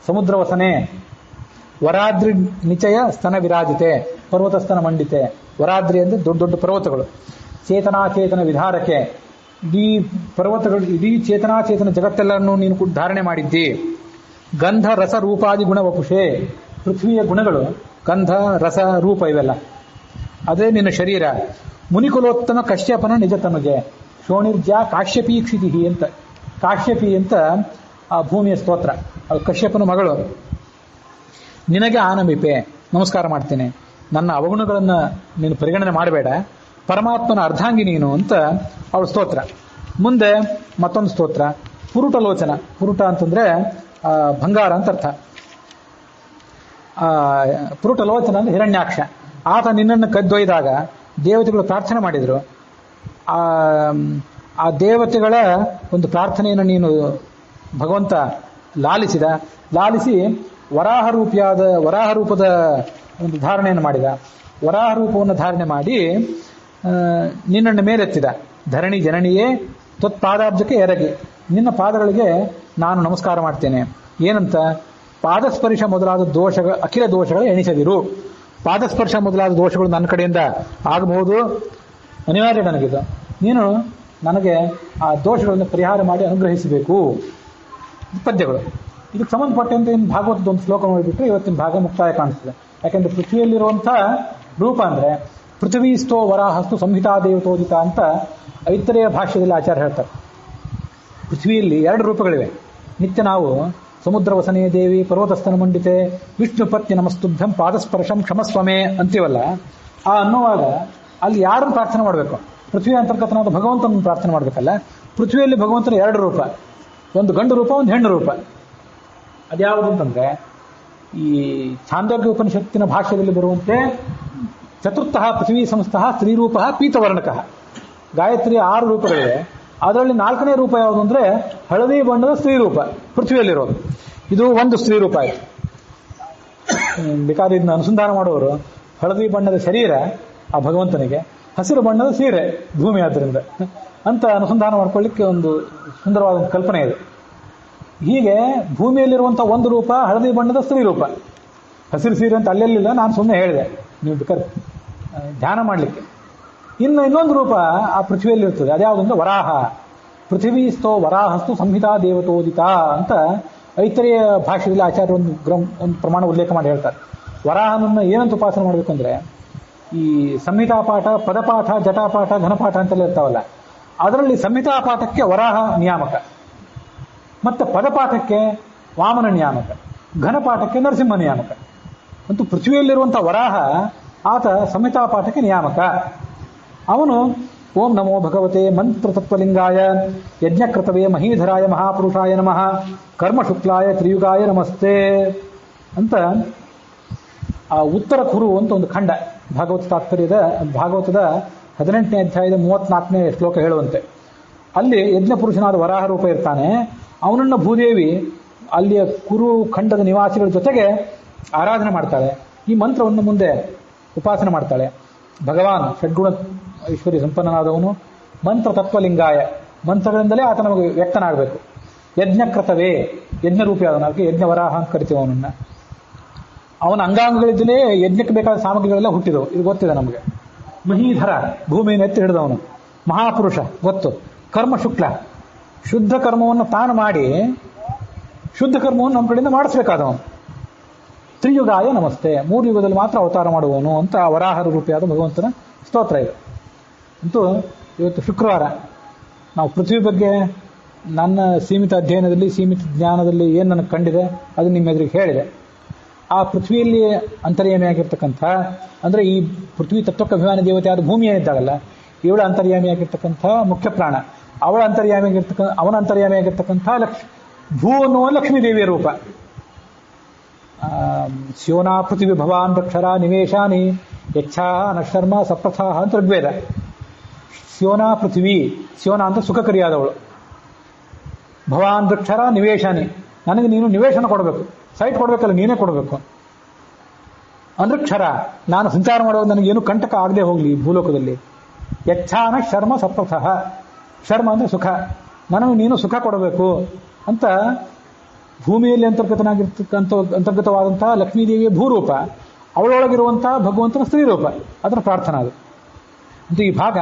A: ಸಮುದ್ರ ವಸನೆ, ವರಾದ್ರಿ ನಿಚಯ ಸ್ತನ ವಿರಾಜಿತೆ, ಪರ್ವತ ಸ್ತನ ಮಂಡಿತೆ. ವರಾದ್ರಿ ಅಂದರೆ ದೊಡ್ಡ ದೊಡ್ಡ ಪರ್ವತಗಳು. ಚೇತನಾಚೇತನ ವಿಧಾರಕೆ, ಇಡೀ ಪರ್ವತಗಳು, ಇಡೀ ಚೇತನಾಚೇತನ ಜಗತ್ತೆಲ್ಲರನ್ನು ನೀನು ಧಾರಣೆ ಮಾಡಿದ್ದಿ. ಗಂಧ ರಸ ರೂಪಾದಿ ಗುಣ ವಪುಷೆ, ಪೃಥ್ವಿಯ ಗುಣಗಳು ಗಂಧ ರಸ ರೂಪ ಇವೆಲ್ಲ, ಅದೇ ನಿನ್ನ ಶರೀರ. ಮುನಿಕುಲೋತ್ತಮ ಕಶ್ಯಪನ ನಿಜ ತನುಜೆ, ಶೋಣಿರ್ಜಾ ಕಾಶ್ಯಪೀಕ್ಷಿತಿ ಅಂತ, ಕಾಶ್ಯಪಿ ಅಂತ ಆ ಭೂಮಿಯ ಸ್ತೋತ್ರ, ಅದು ಕಶ್ಯಪನ ಮಗಳು. ನಿನಗೆ ಆನಮಿಪೆ, ನಮಸ್ಕಾರ ಮಾಡ್ತೇನೆ, ನನ್ನ ಅವಗುಣಗಳನ್ನು ನೀನು ಪರಿಗಣನೆ ಮಾಡಬೇಡ, ಪರಮಾತ್ಮನ ಅರ್ಧಾಂಗಿ ನೀನು ಅಂತ ಅವಳ ಸ್ತೋತ್ರ. ಮುಂದೆ ಮತ್ತೊಂದು ಸ್ತೋತ್ರ, ಪುರುಟಲೋಚನ. ಪುರುಟ ಅಂತಂದ್ರೆ ಬಂಗಾರ ಅಂತ ಅರ್ಥ. ಪುರುಟಲೋಚನ ಅಂದ್ರೆ ಹಿರಣ್ಯಾಕ್ಷ. ಆತ ನಿನ್ನನ್ನು ಕದ್ದೊಯ್ದಾಗ ದೇವತೆಗಳು ಪ್ರಾರ್ಥನೆ ಮಾಡಿದರು. ಆ ದೇವತೆಗಳ ಒಂದು ಪ್ರಾರ್ಥನೆಯನ್ನು ನೀನು ಭಗವಂತ ಲಾಲಿಸಿ ವರಾಹ ರೂಪದ ಒಂದು ಧಾರಣೆಯನ್ನು ಮಾಡಿದ. ವರಾಹ ರೂಪವನ್ನು ಧಾರಣೆ ಮಾಡಿ ನಿನ್ನನ್ನು ಮೇಲೆತ್ತಿದ. ಧರಣಿ ಜನನಿಯೇ ತ್ವತ್ಪಾದಾಬ್ಜಕ್ಕೆ ಎರಗಿ, ನಿನ್ನ ಪಾದಗಳಿಗೆ ನಾನು ನಮಸ್ಕಾರ ಮಾಡ್ತೇನೆ. ಏನಂತ? ಪಾದಸ್ಪರ್ಶ ಮೊದಲಾದ ಅಖಿಲ ದೋಷಗಳು ಎಣಿಸದಿರು. ಪಾದಸ್ಪರ್ಶ ಮೊದಲಾದ ದೋಷಗಳು ನನ್ನ ಕಡೆಯಿಂದ ಆಗಬಹುದು, ಅನಿವಾರ್ಯ ನನಗಿದು. ನೀನು ನನಗೆ ಆ ದೋಷಗಳನ್ನು ಪರಿಹಾರ ಮಾಡಿ ಅನುಗ್ರಹಿಸಬೇಕು. ಪದ್ಯಗಳು ಇದಕ್ಕೆ ಸಂಬಂಧಪಟ್ಟಂತೆ ಇನ್ನು ಭಾಗವತದ ಒಂದು ಶ್ಲೋಕ ನೋಡಿಬಿಟ್ರೆ ಇವತ್ತಿನ ಭಾಗ ಮುಕ್ತಾಯ ಕಾಣಿಸ್ತದೆ. ಯಾಕೆಂದ್ರೆ ಪೃಥ್ವಿಯಲ್ಲಿರುವಂಥ ರೂಪ ಅಂದರೆ ಪೃಥ್ವೀಸ್ಥೋ ವರಾಹಸ್ತು ಸಂಹಿತಾ ದೇವತೋದಿತ ಅಂತ ಐತರೇಯ ಭಾಷ್ಯದಲ್ಲಿ ಆಚಾರ್ಯ ಹೇಳ್ತಾರೆ. ಪೃಥ್ವಿಯಲ್ಲಿ 2 ರೂಪಗಳಿವೆ. ನಿತ್ಯ ನಾವು ಸಮುದ್ರ ವಸನೇ ದೇವಿ ಪರ್ವತಸ್ಥನ ಮಂಡಿತೆ ವಿಷ್ಣು ಪತ್ನಿ ನಮಸ್ತುಭ್ಯಂ ಪಾದಸ್ಪರ್ಶಂ ಕ್ಷಮಸ್ವಮೇ ಅಂತೀವಲ್ಲ, ಆ ಅನ್ನುವಾಗ ಅಲ್ಲಿ ಯಾರನ್ನು ಪ್ರಾರ್ಥನೆ ಮಾಡಬೇಕು? ಪೃಥ್ವಿ ಅಂತರ್ಗತನಾದ ಭಗವಂತನ ಪ್ರಾರ್ಥನೆ ಮಾಡಬೇಕಲ್ಲ. ಪೃಥ್ವಿಯಲ್ಲಿ ಭಗವಂತನ 2 ರೂಪ, ಒಂದು ಗಂಡು ರೂಪ, ಒಂದು ಹೆಣ್ಣು ರೂಪ. ಅದ್ಯಾವುದು ಅಂತಂದ್ರೆ ಈ ಛಾಂದೋಗ್ಯ ಉಪನಿಷತ್ತಿನ ಭಾಷ್ಯದಲ್ಲಿ ಬರುವಂತೆ ಚತುರ್ಥಃ ಪೃಥ್ವೀ ಸಂಸ್ಥಃ ಸ್ತ್ರೀರೂಪ ಪೀತವರ್ಣಕಃ. ಗಾಯತ್ರಿ 6 ರೂಪಗಳಿವೆ. ಅದರಲ್ಲಿ 4ನೇ ರೂಪ ಯಾವುದು ಅಂದ್ರೆ ಹಳದಿ ಬಣ್ಣದ ಸ್ತ್ರೀರೂಪ ಪೃಥ್ವಿಯಲ್ಲಿರೋದು. ಇದು ಒಂದು ಸ್ತ್ರೀರೂಪ ಆಯಿತು. ಬೇಕಾದ್ರೆ ಇದನ್ನ ಅನುಸಂಧಾನ ಮಾಡುವವರು ಹಳದಿ ಬಣ್ಣದ ಶರೀರ ಆ ಭಗವಂತನಿಗೆ, ಹಸಿರು ಬಣ್ಣದ ಸೀರೆ ಭೂಮಿ ಆದ್ದರಿಂದ ಅಂತ ಅನುಸಂಧಾನ ಮಾಡ್ಕೊಳ್ಳಿಕ್ಕೆ ಒಂದು ಸುಂದರವಾದ ಕಲ್ಪನೆ ಇದೆ. ಹೀಗೆ ಭೂಮಿಯಲ್ಲಿರುವಂಥ ಒಂದು ರೂಪ ಹಳದಿ ಬಣ್ಣದ ಸ್ತ್ರೀರೂಪ, ಹಸಿರು ಸೀರೆ ಅಂತ ಅಲ್ಲೆಲ್ಲಿಲ್ಲ, ನಾನು ಸುಮ್ಮನೆ ಹೇಳಿದೆ, ನೀವು ಬೇಕಾದ್ರೆ ಧ್ಯಾನ ಮಾಡಲಿಕ್ಕೆ. ಇನ್ನೊಂದು ರೂಪ ಆ ಪೃಥ್ವಿಯಲ್ಲಿರ್ತದೆ. ಅದ್ಯಾವುದು ಅಂದ್ರೆ ವರಾಹ. ಪೃಥ್ವೀಸ್ಥೋ ವರಾಹಸ್ತು ಸಂಹಿತಾ ದೇವತೋದಿತ ಅಂತ ಐತರೇಯ ಭಾಷೆಯಲ್ಲಿ ಆಚಾರ್ಯ ಒಂದು ಪ್ರಮಾಣ ಉಲ್ಲೇಖ ಮಾಡಿ ಹೇಳ್ತಾರೆ. ವರಾಹನನ್ನು ಏನಂತ ಉಪಾಸನೆ ಮಾಡಬೇಕು ಅಂದ್ರೆ, ಈ ಸಂಹಿತಾ ಪಾಠ, ಪದಪಾಠ, ಜಟಾಪಾಠ, ಘನಪಾಠ ಅಂತೆಲ್ಲ ಇರ್ತಾವಲ್ಲ, ಅದರಲ್ಲಿ ಸಂಹಿತಾ ಪಾಠಕ್ಕೆ ವರಾಹ ನಿಯಾಮಕ, ಮತ್ತೆ ಪದಪಾಠಕ್ಕೆ ವಾಮನ ನಿಯಾಮಕ, ಘನಪಾಠಕ್ಕೆ ನರಸಿಂಹ ನಿಯಾಮಕ. ಅಂತೂ ಪೃಥ್ವಿಯಲ್ಲಿರುವಂಥ ವರಾಹ ಆತ ಸಂಹಿತಾ ಪಾಠಕ್ಕೆ ನಿಯಾಮಕ. ಅವನು ಓಂ ನಮೋ ಭಗವತೆ ಮಂತ್ರ ತತ್ವಲಿಂಗಾಯ ಯಜ್ಞಕೃತವೇ ಮಹೀಧರಾಯ ಮಹಾಪುರುಷಾಯ ನಮಃ ಕರ್ಮಶುಕ್ಲಾಯ ತ್ರಿಯುಗಾಯ ನಮಸ್ತೆ ಅಂತ ಆ ಉತ್ತರ ಕುರು ಅಂತ ಒಂದು ಖಂಡ ಭಾಗವತದ 18ನೇ ಅಧ್ಯಾಯದ 34ನೇ ಶ್ಲೋಕ ಹೇಳುವಂತೆ, ಅಲ್ಲಿ ಯಜ್ಞಪುರುಷನಾದ ವರಾಹ ರೂಪ ಇರ್ತಾನೆ. ಅವನನ್ನು ಭೂದೇವಿ ಅಲ್ಲಿಯ ಕುರು ಖಂಡದ ನಿವಾಸಿಗಳ ಜೊತೆಗೆ ಆರಾಧನೆ ಮಾಡ್ತಾಳೆ. ಈ ಮಂತ್ರವನ್ನು ಮುಂದೆ ಉಪಾಸನೆ ಮಾಡ್ತಾಳೆ. ಭಗವಾನ್ ಷಡ್ಗುಣ ಐಶ್ವರ್ಯ ಸಂಪನ್ನನಾದವನು ಮಂತ್ರ ತತ್ವಲಿಂಗಾಯ, ಮಂತ್ರಗಳಿಂದಲೇ ಆತ ನಮಗೆ ವ್ಯಕ್ತನಾಗಬೇಕು. ಯಜ್ಞಕೃತವೇ, ಯಜ್ಞರೂಪಿಯಾದವನು, ಅದಕ್ಕೆ ಯಜ್ಞವರಾಹ ಅಂತ ಕರಿತೀವಿ ಅವನನ್ನ. ಅವನ ಅಂಗಾಂಗಗಳಿದ್ದಲೇ ಯಜ್ಞಕ್ಕೆ ಬೇಕಾದ ಸಾಮಗ್ರಿಗಳೆಲ್ಲ ಹುಟ್ಟಿದವು, ಇದು ಗೊತ್ತಿದೆ ನಮಗೆ. ಮಹೀಧರ, ಭೂಮಿಯನ್ನು ಎತ್ತಿ ಹಿಡಿದವನು. ಮಹಾಪುರುಷ ಗೊತ್ತು. ಕರ್ಮ ಶುಕ್ಲ, ಶುದ್ಧ ಕರ್ಮವನ್ನು ತಾನು ಮಾಡಿ ಶುದ್ಧ ಕರ್ಮವನ್ನು ನಮ್ಮ ಕಡೆಯಿಂದ ಮಾಡಿಸ್ಬೇಕಾದವನು. ತ್ರಿಯುಗಾಯ ನಮಸ್ತೆ, 3 ಯುಗದಲ್ಲಿ ಮಾತ್ರ ಅವತಾರ ಮಾಡುವವನು ಅಂತ ವರಾಹರ ರೂಪಿಯಾದ ಭಗವಂತನ ಸ್ತೋತ್ರ ಇದೆ. ಅಂತೂ ಇವತ್ತು ಶುಕ್ರವಾರ ನಾವು ಪೃಥ್ವಿ ಬಗ್ಗೆ ನನ್ನ ಸೀಮಿತ ಅಧ್ಯಯನದಲ್ಲಿ, ಸೀಮಿತ ಜ್ಞಾನದಲ್ಲಿ ಏನು ನನಗೆ ಕಂಡಿದೆ ಅದು ನಿಮ್ಮ ಎದುರಿಗೆ ಹೇಳಿದೆ. ಆ ಪೃಥ್ವಿಯಲ್ಲಿ ಅಂತರ್ಯಾಮಿಯಾಗಿರ್ತಕ್ಕಂಥ, ಅಂದರೆ ಈ ಪೃಥ್ವಿ ತತ್ವಕ್ಕೆ ಅಭಿಮಾನಿ ದೇವತೆ ಆದ ಭೂಮಿ ಏನಿದ್ದಾಗಲ್ಲ, ಇವಳ ಅಂತರ್ಯಾಮಿಯಾಗಿರ್ತಕ್ಕಂಥ ಮುಖ್ಯ ಪ್ರಾಣ, ಅವನ ಅಂತರ್ಯಾಮಿಯಾಗಿರ್ತಕ್ಕಂಥ ಭೂ ಅನ್ನುವ ಲಕ್ಷ್ಮೀ ದೇವಿಯ ರೂಪ. ಸ್ಯೋನಾ ಪೃಥ್ವಿ ಭವಾನ್ ವೃಕ್ಷರ ನಿವೇಶಾನಿ ಯಚ್ಛಾ ನಶರ್ಮ ಸಪ್ರಥ ಅಂತ ಋಗ್ವೇದ. ಸ್ಯೋನಾ ಪೃಥ್ವಿ, ಸ್ಯೋನ ಅಂತ ಸುಖಕರಿಯಾದವಳು. ಭವಾನ್ ವೃಕ್ಷರ ನಿವೇಶಾನಿ, ನನಗೆ ನೀನು ನಿವೇಶನ ಕೊಡಬೇಕು, ಸೈಟ್ ಕೊಡಬೇಕಲ್ಲ, ನೀನೇ ಕೊಡಬೇಕು. ಅಂದೃಕ್ಷರ, ನಾನು ಸಂಚಾರ ಮಾಡೋದು ನನಗೇನು ಕಂಟಕ ಆಗದೆ ಹೋಗಲಿ ಭೂಲೋಕದಲ್ಲಿ. ಯಚ್ಛಾನ ಶರ್ಮ ಸಪ್ರಥ, ಶರ್ಮ ಅಂದರೆ ಸುಖ, ನನಗೆ ನೀನು ಸುಖ ಕೊಡಬೇಕು ಅಂತ ಭೂಮಿಯಲ್ಲಿ ಅಂತರ್ಗತವಾದಂತಹ ಲಕ್ಷ್ಮೀದೇವಿಯ ಭೂರೂಪ, ಅವಳೊಳಗಿರುವಂತಹ ಭಗವಂತನ ಸ್ತ್ರೀರೂಪ, ಅದರ ಪ್ರಾರ್ಥನಾ ಅದು. ಅಂತ ಈ ಭಾಗ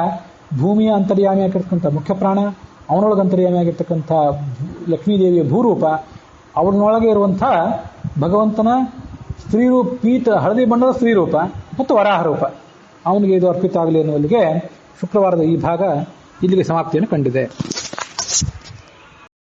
A: ಭೂಮಿಯ ಅಂತರ್ಯಾಮಿಯಾಗಿರ್ತಕ್ಕಂಥ ಮುಖ್ಯ ಪ್ರಾಣ, ಅವನೊಳಗೆ ಅಂತರ್ಯಾಮಿಯಾಗಿರ್ತಕ್ಕಂಥ ಲಕ್ಷ್ಮೀದೇವಿಯ ಭೂರೂಪ, ಅವನೊಳಗೆ ಇರುವಂಥ ಭಗವಂತನ ಸ್ತ್ರೀರೂಪ, ಹಳದಿ ಬಣ್ಣದ ಸ್ತ್ರೀರೂಪ ಮತ್ತು ವರಾಹ ರೂಪ, ಅವನಿಗೆ ಇದು ಅರ್ಪಿತ ಆಗಲಿ ಎನ್ನುವಲ್ಲಿಗೆ ಶುಕ್ರವಾರದ ಈ ಭಾಗ ಇಲ್ಲಿಗೆ ಸಮಾಪ್ತಿಯನ್ನು ಕಂಡಿದೆ.